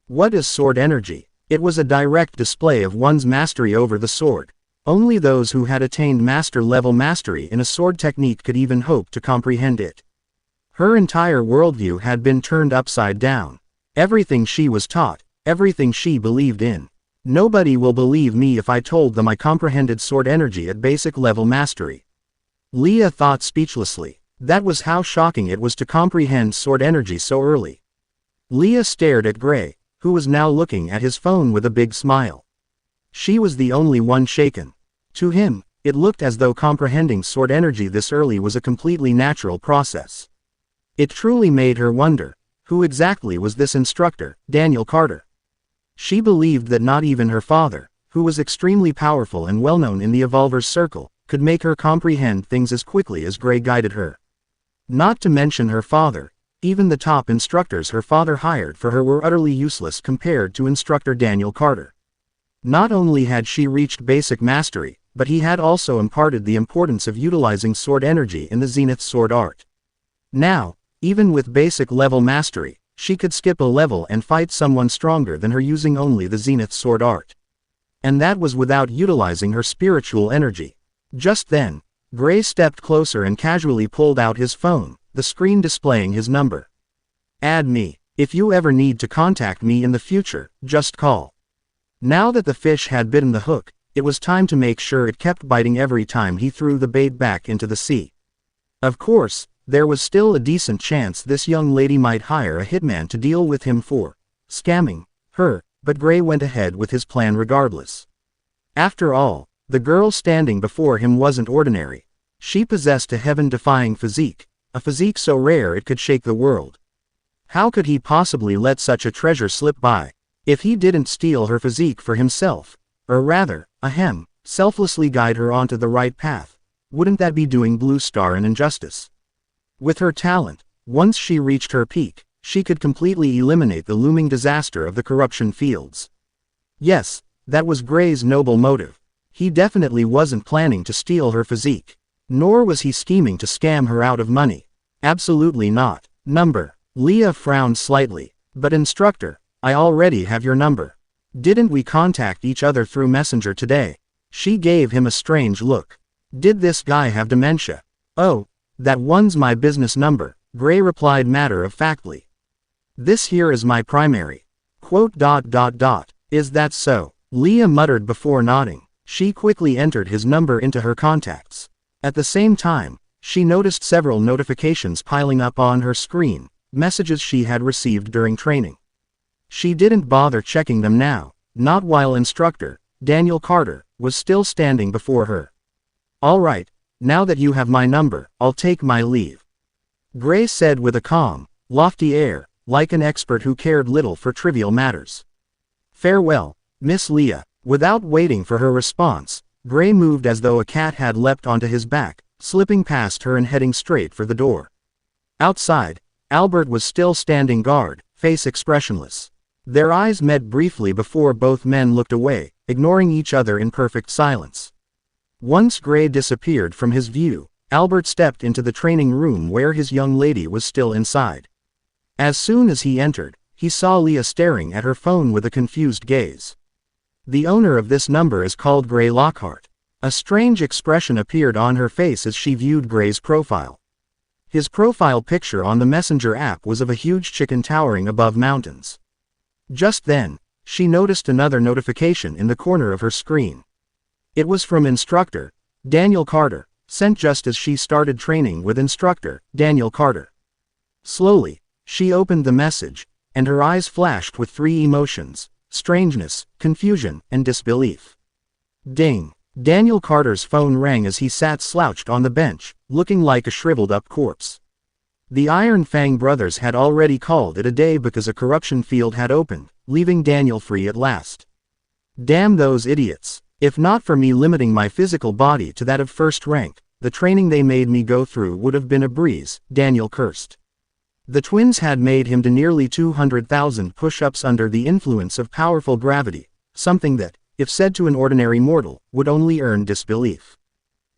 What is sword energy? It was a direct display of one's mastery over the sword. Only those who had attained master-level mastery in a sword technique could even hope to comprehend it. Her entire worldview had been turned upside down. Everything she was taught, everything she believed in. Nobody will believe me if I told them I comprehended sword energy at basic level mastery. Leah thought speechlessly. That was how shocking it was to comprehend sword energy so early. Leah stared at Gray, who was now looking at his phone with a big smile. She was the only one shaken. To him, it looked as though comprehending sword energy this early was a completely natural process. It truly made her wonder, who exactly was this instructor, Daniel Carter? She believed that not even her father, who was extremely powerful and well-known in the Evolver's circle, could make her comprehend things as quickly as Gray guided her. Not to mention her father, even the top instructors her father hired for her were utterly useless compared to instructor Daniel Carter. Not only had she reached basic mastery, but he had also imparted the importance of utilizing sword energy in the Zenith sword art. Now, even with basic level mastery, she could skip a level and fight someone stronger than her using only the Zenith sword art. And that was without utilizing her spiritual energy. Just then, Gray stepped closer and casually pulled out his phone, the screen displaying his number. Add me. If you ever need to contact me in the future, just call. Now that the fish had bitten the hook, it was time to make sure it kept biting every time he threw the bait back into the sea. Of course, there was still a decent chance this young lady might hire a hitman to deal with him for scamming her, but Gray went ahead with his plan regardless. After all, the girl standing before him wasn't ordinary. She possessed a heaven-defying physique, a physique so rare it could shake the world. How could he possibly let such a treasure slip by? If he didn't steal her physique for himself, or rather, selflessly guide her onto the right path, wouldn't that be doing Blue Star an injustice? With her talent, once she reached her peak, she could completely eliminate the looming disaster of the corruption fields. Yes, that was Gray's noble motive. He definitely wasn't planning to steal her physique. Nor was he scheming to scam her out of money. Absolutely not. Number. Leah frowned slightly. But instructor, I already have your number. Didn't we contact each other through Messenger today? She gave him a strange look. Did this guy have dementia? Oh, that one's my business number, Gray replied matter-of-factly. This here is my primary. Quote. Is that so? Leah muttered before nodding. She quickly entered his number into her contacts. At the same time, she noticed several notifications piling up on her screen, messages she had received during training. She didn't bother checking them now, not while instructor, Daniel Carter, was still standing before her. All right, now that you have my number, I'll take my leave. Gray said with a calm, lofty air, like an expert who cared little for trivial matters. Farewell, Miss Leah. Without waiting for her response, Gray moved as though a cat had leapt onto his back, slipping past her and heading straight for the door. Outside, Albert was still standing guard, face expressionless. Their eyes met briefly before both men looked away, ignoring each other in perfect silence. Once Gray disappeared from his view, Albert stepped into the training room where his young lady was still inside. As soon as he entered, he saw Leah staring at her phone with a confused gaze. The owner of this number is called Gray Lockhart. A strange expression appeared on her face as she viewed Gray's profile. His profile picture on the Messenger app was of a huge chicken towering above mountains. Just then, she noticed another notification in the corner of her screen. It was from instructor, Daniel Carter, sent just as she started training with instructor, Daniel Carter. Slowly, she opened the message, and her eyes flashed with three emotions: strangeness, confusion, and disbelief. Ding! Daniel Carter's phone rang as he sat slouched on the bench, looking like a shriveled-up corpse. The Iron Fang brothers had already called it a day because a corruption field had opened, leaving Daniel free at last. Damn those idiots! If not for me limiting my physical body to that of first rank, the training they made me go through would have been a breeze, Daniel cursed. The twins had made him do nearly 200,000 push-ups under the influence of powerful gravity, something that, if said to an ordinary mortal, would only earn disbelief.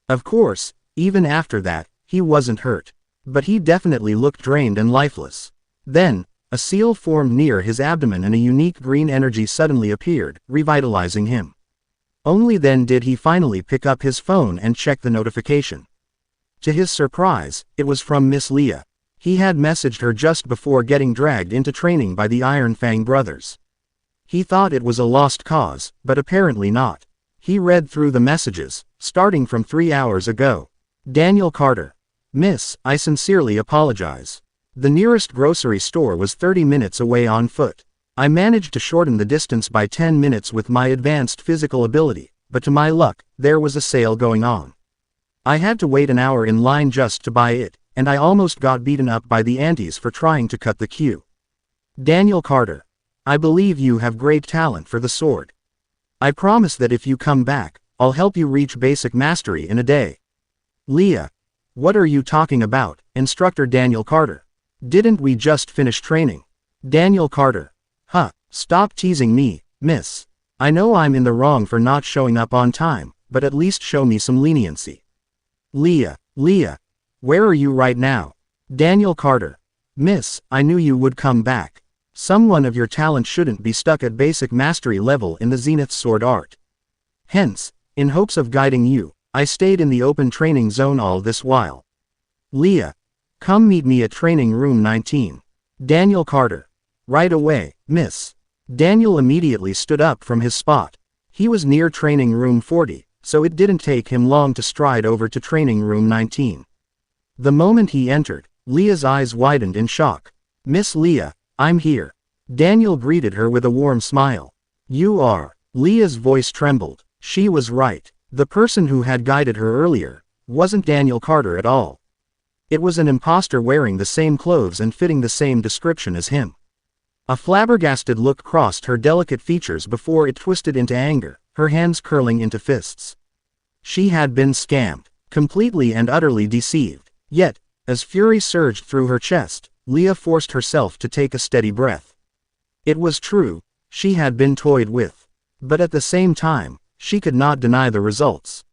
Of course, even after that, he wasn't hurt. But he definitely looked drained and lifeless. Then, a seal formed near his abdomen and a unique green energy suddenly appeared, revitalizing him. Only then did he finally pick up his phone and check the notification. To his surprise, it was from Miss Leah. He had messaged her just before getting dragged into training by the Iron Fang brothers. He thought it was a lost cause, but apparently not. He read through the messages, starting from 3 hours ago. Daniel Carter. Miss, I sincerely apologize. The nearest grocery store was 30 minutes away on foot. I managed to shorten the distance by 10 minutes with my advanced physical ability, but to my luck, there was a sale going on. I had to wait an hour in line just to buy it, and I almost got beaten up by the aunties for trying to cut the queue. Daniel Carter. I believe you have great talent for the sword. I promise that if you come back, I'll help you reach basic mastery in a day. Leah. What are you talking about, Instructor Daniel Carter? Didn't we just finish training? Daniel Carter. Huh, stop teasing me, miss. I know I'm in the wrong for not showing up on time, but at least show me some leniency. Leah. Where are you right now? Daniel Carter. Miss, I knew you would come back. Someone of your talent shouldn't be stuck at basic mastery level in the Zenith sword art. Hence, in hopes of guiding you, I stayed in the open training zone all this while. Leah. Come meet me at training room 19. Daniel Carter. Right away, miss. Daniel immediately stood up from his spot. He was near training room 40, so it didn't take him long to stride over to training room 19. The moment he entered, Leah's eyes widened in shock. Miss Leah, I'm here. Daniel greeted her with a warm smile. You are. Leah's voice trembled. She was right. The person who had guided her earlier wasn't Daniel Carter at all. It was an imposter wearing the same clothes and fitting the same description as him. A flabbergasted look crossed her delicate features before it twisted into anger, her hands curling into fists. She had been scammed, completely and utterly deceived. Yet, as fury surged through her chest, Leah forced herself to take a steady breath. It was true, she had been toyed with. But at the same time, she could not deny the results.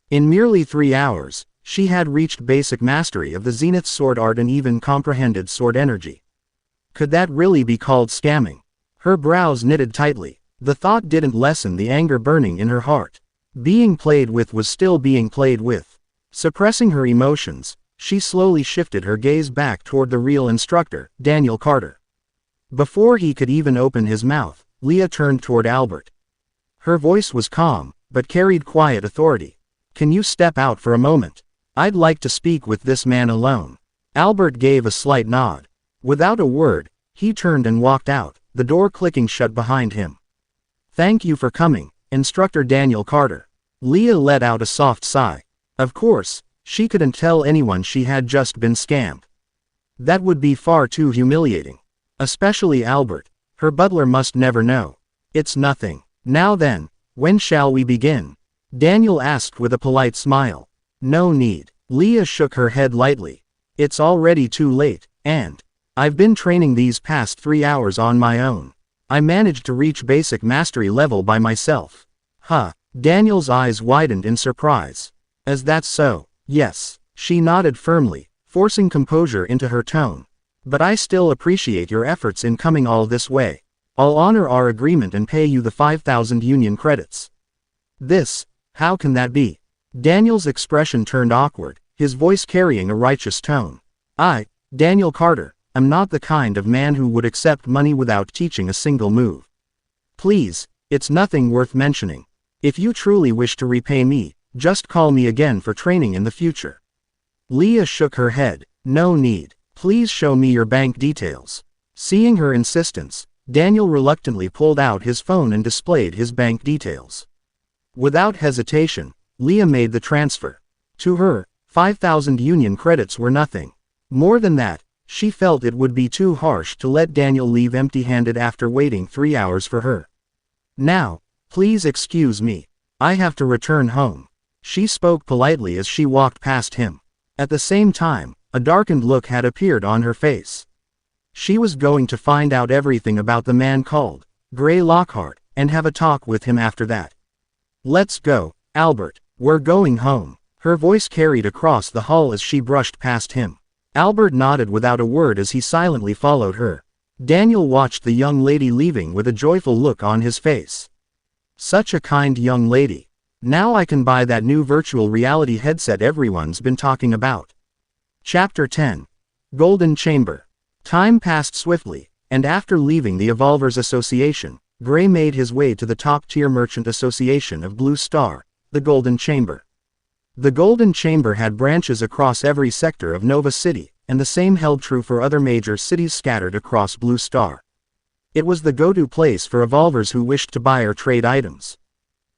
In merely 3 hours, she had reached basic mastery of the Zenith sword art and even comprehended sword energy. Could that really be called scamming? Her brows knitted tightly. The thought didn't lessen the anger burning in her heart. Being played with was still being played with. Suppressing her emotions, she slowly shifted her gaze back toward the real instructor, Daniel Carter. Before he could even open his mouth, Leah turned toward Albert. Her voice was calm, but carried quiet authority. Can you step out for a moment? I'd like to speak with this man alone. Albert gave a slight nod. Without a word, he turned and walked out, the door clicking shut behind him. Thank you for coming, Instructor Daniel Carter. Leah let out a soft sigh. Of course, she couldn't tell anyone she had just been scammed. That would be far too humiliating. Especially Albert. Her butler must never know. It's nothing. Now then, when shall we begin? Daniel asked with a polite smile. No need. Leah shook her head lightly. It's already too late, and I've been training these past 3 hours on my own. I managed to reach basic mastery level by myself. Huh. Daniel's eyes widened in surprise. Is that so? Yes. She nodded firmly, forcing composure into her tone. But I still appreciate your efforts in coming all this way. I'll honor our agreement and pay you the 5,000 union credits. This, how can that be? Daniel's expression turned awkward, his voice carrying a righteous tone. I, Daniel Carter, am not the kind of man who would accept money without teaching a single move. Please, it's nothing worth mentioning. If you truly wish to repay me, just call me again for training in the future. Leah shook her head. No need. Please show me your bank details. Seeing her insistence, Daniel reluctantly pulled out his phone and displayed his bank details. Without hesitation, Leah made the transfer. To her, 5,000 union credits were nothing. More than that, she felt it would be too harsh to let Daniel leave empty-handed after waiting 3 hours for her. Now, please excuse me. I have to return home. She spoke politely as she walked past him. At the same time, a darkened look had appeared on her face. She was going to find out everything about the man called Gray Lockhart, and have a talk with him after that. Let's go, Albert. We're going home. Her voice carried across the hall as she brushed past him. Albert nodded without a word as he silently followed her. Daniel watched the young lady leaving with a joyful look on his face. Such a kind young lady. Now I can buy that new virtual reality headset everyone's been talking about. Chapter 10. Golden Chamber. Time passed swiftly, and after leaving the Evolvers Association, Gray made his way to the top-tier merchant association of Blue Star, the Golden Chamber. The Golden Chamber had branches across every sector of Nova City, and the same held true for other major cities scattered across Blue Star. It was the go-to place for evolvers who wished to buy or trade items.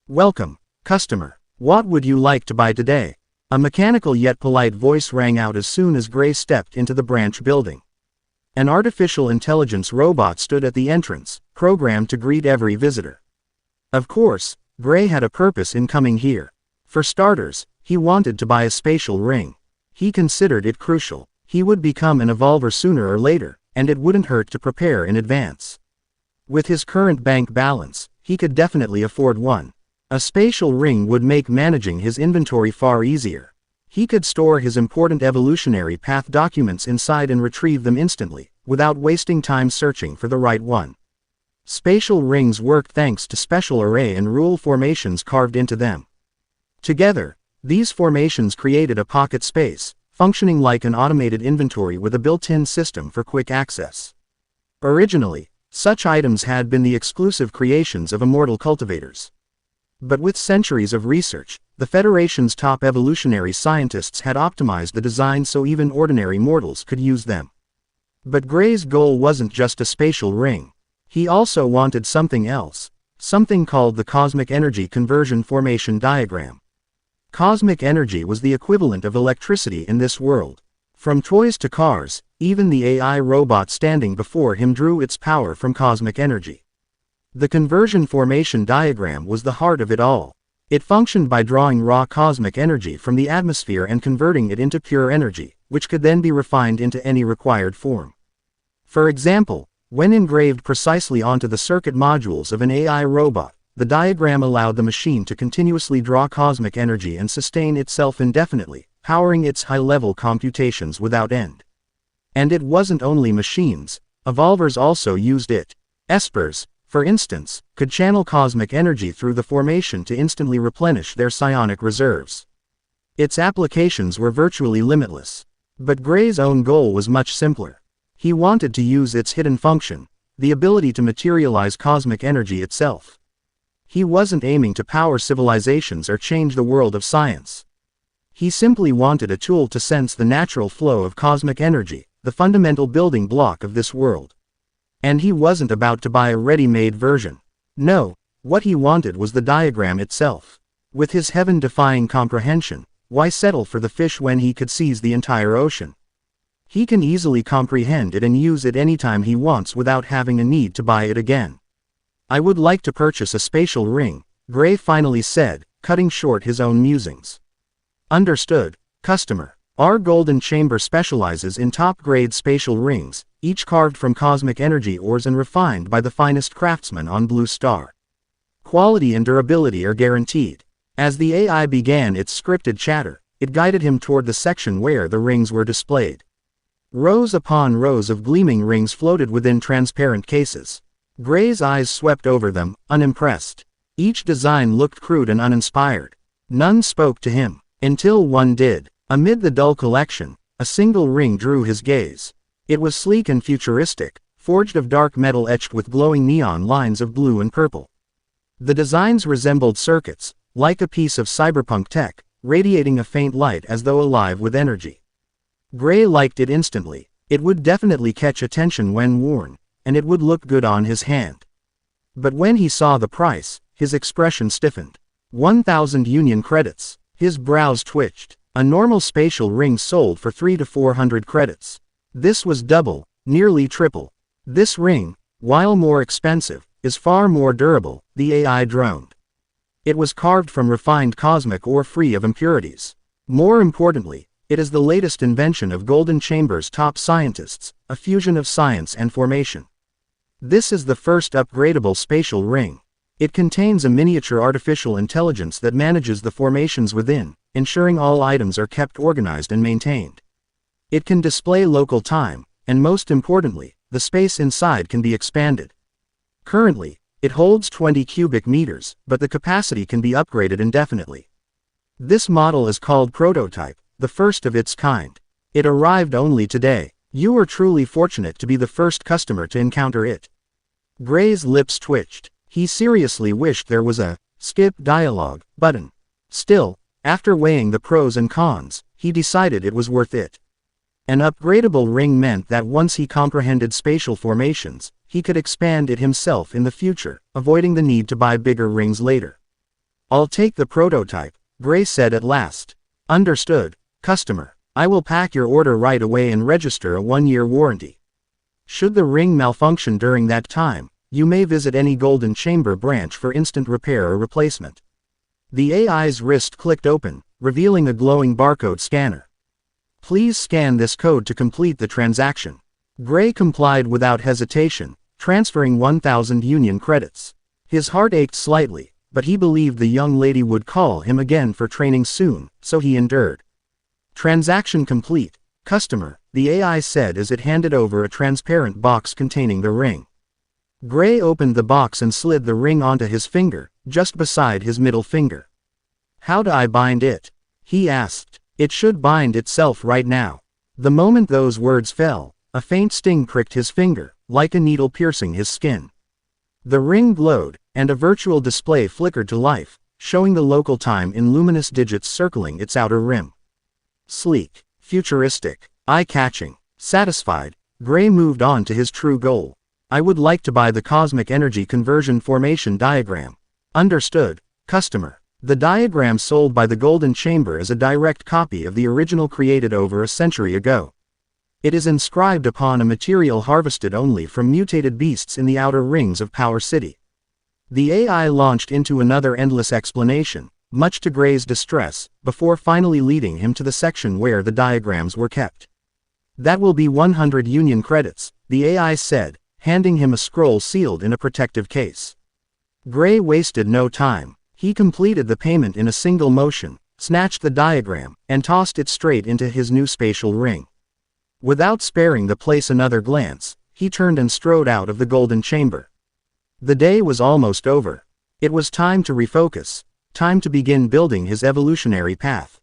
Welcome, customer. What would you like to buy today? A mechanical yet polite voice rang out as soon as Gray stepped into the branch building. An artificial intelligence robot stood at the entrance, programmed to greet every visitor. Of course, Gray had a purpose in coming here. For starters, he wanted to buy a spatial ring. He considered it crucial. He would become an evolver sooner or later, and it wouldn't hurt to prepare in advance. With his current bank balance, he could definitely afford one. A spatial ring would make managing his inventory far easier. He could store his important evolutionary path documents inside and retrieve them instantly, without wasting time searching for the right one. Spatial rings worked thanks to special array and rule formations carved into them. Together, these formations created a pocket space, functioning like an automated inventory with a built-in system for quick access. Originally, such items had been the exclusive creations of immortal cultivators. But with centuries of research, the Federation's top evolutionary scientists had optimized the design so even ordinary mortals could use them. But Gray's goal wasn't just a spatial ring. He also wanted something else, something called the Cosmic Energy Conversion Formation Diagram. Cosmic energy was the equivalent of electricity in this world. From toys to cars, even the AI robot standing before him drew its power from cosmic energy. The conversion formation diagram was the heart of it all. It functioned by drawing raw cosmic energy from the atmosphere and converting it into pure energy, which could then be refined into any required form. For example, when engraved precisely onto the circuit modules of an AI robot, the diagram allowed the machine to continuously draw cosmic energy and sustain itself indefinitely, powering its high-level computations without end. And it wasn't only machines, evolvers also used it. Espers, for instance, could channel cosmic energy through the formation to instantly replenish their psionic reserves. Its applications were virtually limitless. But Gray's own goal was much simpler. He wanted to use its hidden function, the ability to materialize cosmic energy itself. He wasn't aiming to power civilizations or change the world of science. He simply wanted a tool to sense the natural flow of cosmic energy, the fundamental building block of this world. And he wasn't about to buy a ready-made version. No, what he wanted was the diagram itself. With his heaven-defying comprehension, why settle for the fish when he could seize the entire ocean? He can easily comprehend it and use it anytime he wants without having a need to buy it again. I would like to purchase a spatial ring, Gray finally said, cutting short his own musings. Understood, customer. Our Golden Chamber specializes in top-grade spatial rings, each carved from cosmic energy ores and refined by the finest craftsmen on Blue Star. Quality and durability are guaranteed. As the AI began its scripted chatter, it guided him toward the section where the rings were displayed. Rows upon rows of gleaming rings floated within transparent cases. Gray's eyes swept over them, unimpressed. Each design looked crude and uninspired. None spoke to him, until one did. Amid the dull collection, a single ring drew his gaze. It was sleek and futuristic, forged of dark metal etched with glowing neon lines of blue and purple. The designs resembled circuits, like a piece of cyberpunk tech, radiating a faint light as though alive with energy. Gray liked it instantly. It would definitely catch attention when worn, and it would look good on his hand. But when he saw the price, his expression stiffened. 1,000 Union credits. His brows twitched. A normal spatial ring sold for 300 to 400 credits. This was double, nearly triple. This ring, while more expensive, is far more durable, the AI droned. It was carved from refined cosmic ore free of impurities. More importantly, it is the latest invention of Golden Chamber's top scientists, a fusion of science and formation. This is the first upgradable spatial ring. It contains a miniature artificial intelligence that manages the formations within, ensuring all items are kept organized and maintained. It can display local time, and most importantly, the space inside can be expanded. Currently, it holds 20 cubic meters, but the capacity can be upgraded indefinitely. This model is called Prototype, the first of its kind. It arrived only today. You are truly fortunate to be the first customer to encounter it. Gray's lips twitched. He seriously wished there was a skip dialogue button. Still, after weighing the pros and cons, he decided it was worth it. An upgradable ring meant that once he comprehended spatial formations, he could expand it himself in the future, avoiding the need to buy bigger rings later. I'll take the prototype, Gray said at last. Understood, customer. I will pack your order right away and register a 1-year warranty. Should the ring malfunction during that time, you may visit any Golden Chamber branch for instant repair or replacement. The AI's wrist clicked open, revealing a glowing barcode scanner. Please scan this code to complete the transaction. Gray complied without hesitation, transferring 1,000 Union credits. His heart ached slightly, but he believed the young lady would call him again for training soon, so he endured. Transaction complete, customer, the AI said as it handed over a transparent box containing the ring. Gray opened the box and slid the ring onto his finger, just beside his middle finger. How do I bind it? He asked. It should bind itself right now. The moment those words fell, a faint sting pricked his finger, like a needle piercing his skin. The ring glowed, and a virtual display flickered to life, showing the local time in luminous digits circling its outer rim. Sleek, futuristic, eye-catching, satisfied, Gray moved on to his true goal. I would like to buy the Cosmic Energy Conversion Formation Diagram. Understood, customer. The diagram sold by the Golden Chamber is a direct copy of the original created over a century ago. It is inscribed upon a material harvested only from mutated beasts in the outer rings of Power City. The AI launched into another endless explanation, much to Gray's distress, before finally leading him to the section where the diagrams were kept. That will be 100 Union credits, the AI said, handing him a scroll sealed in a protective case. Gray wasted no time. He completed the payment in a single motion, snatched the diagram, and tossed it straight into his new spatial ring. Without sparing the place another glance, he turned and strode out of the Golden Chamber. The day was almost over. It was time to refocus, time to begin building his evolutionary path.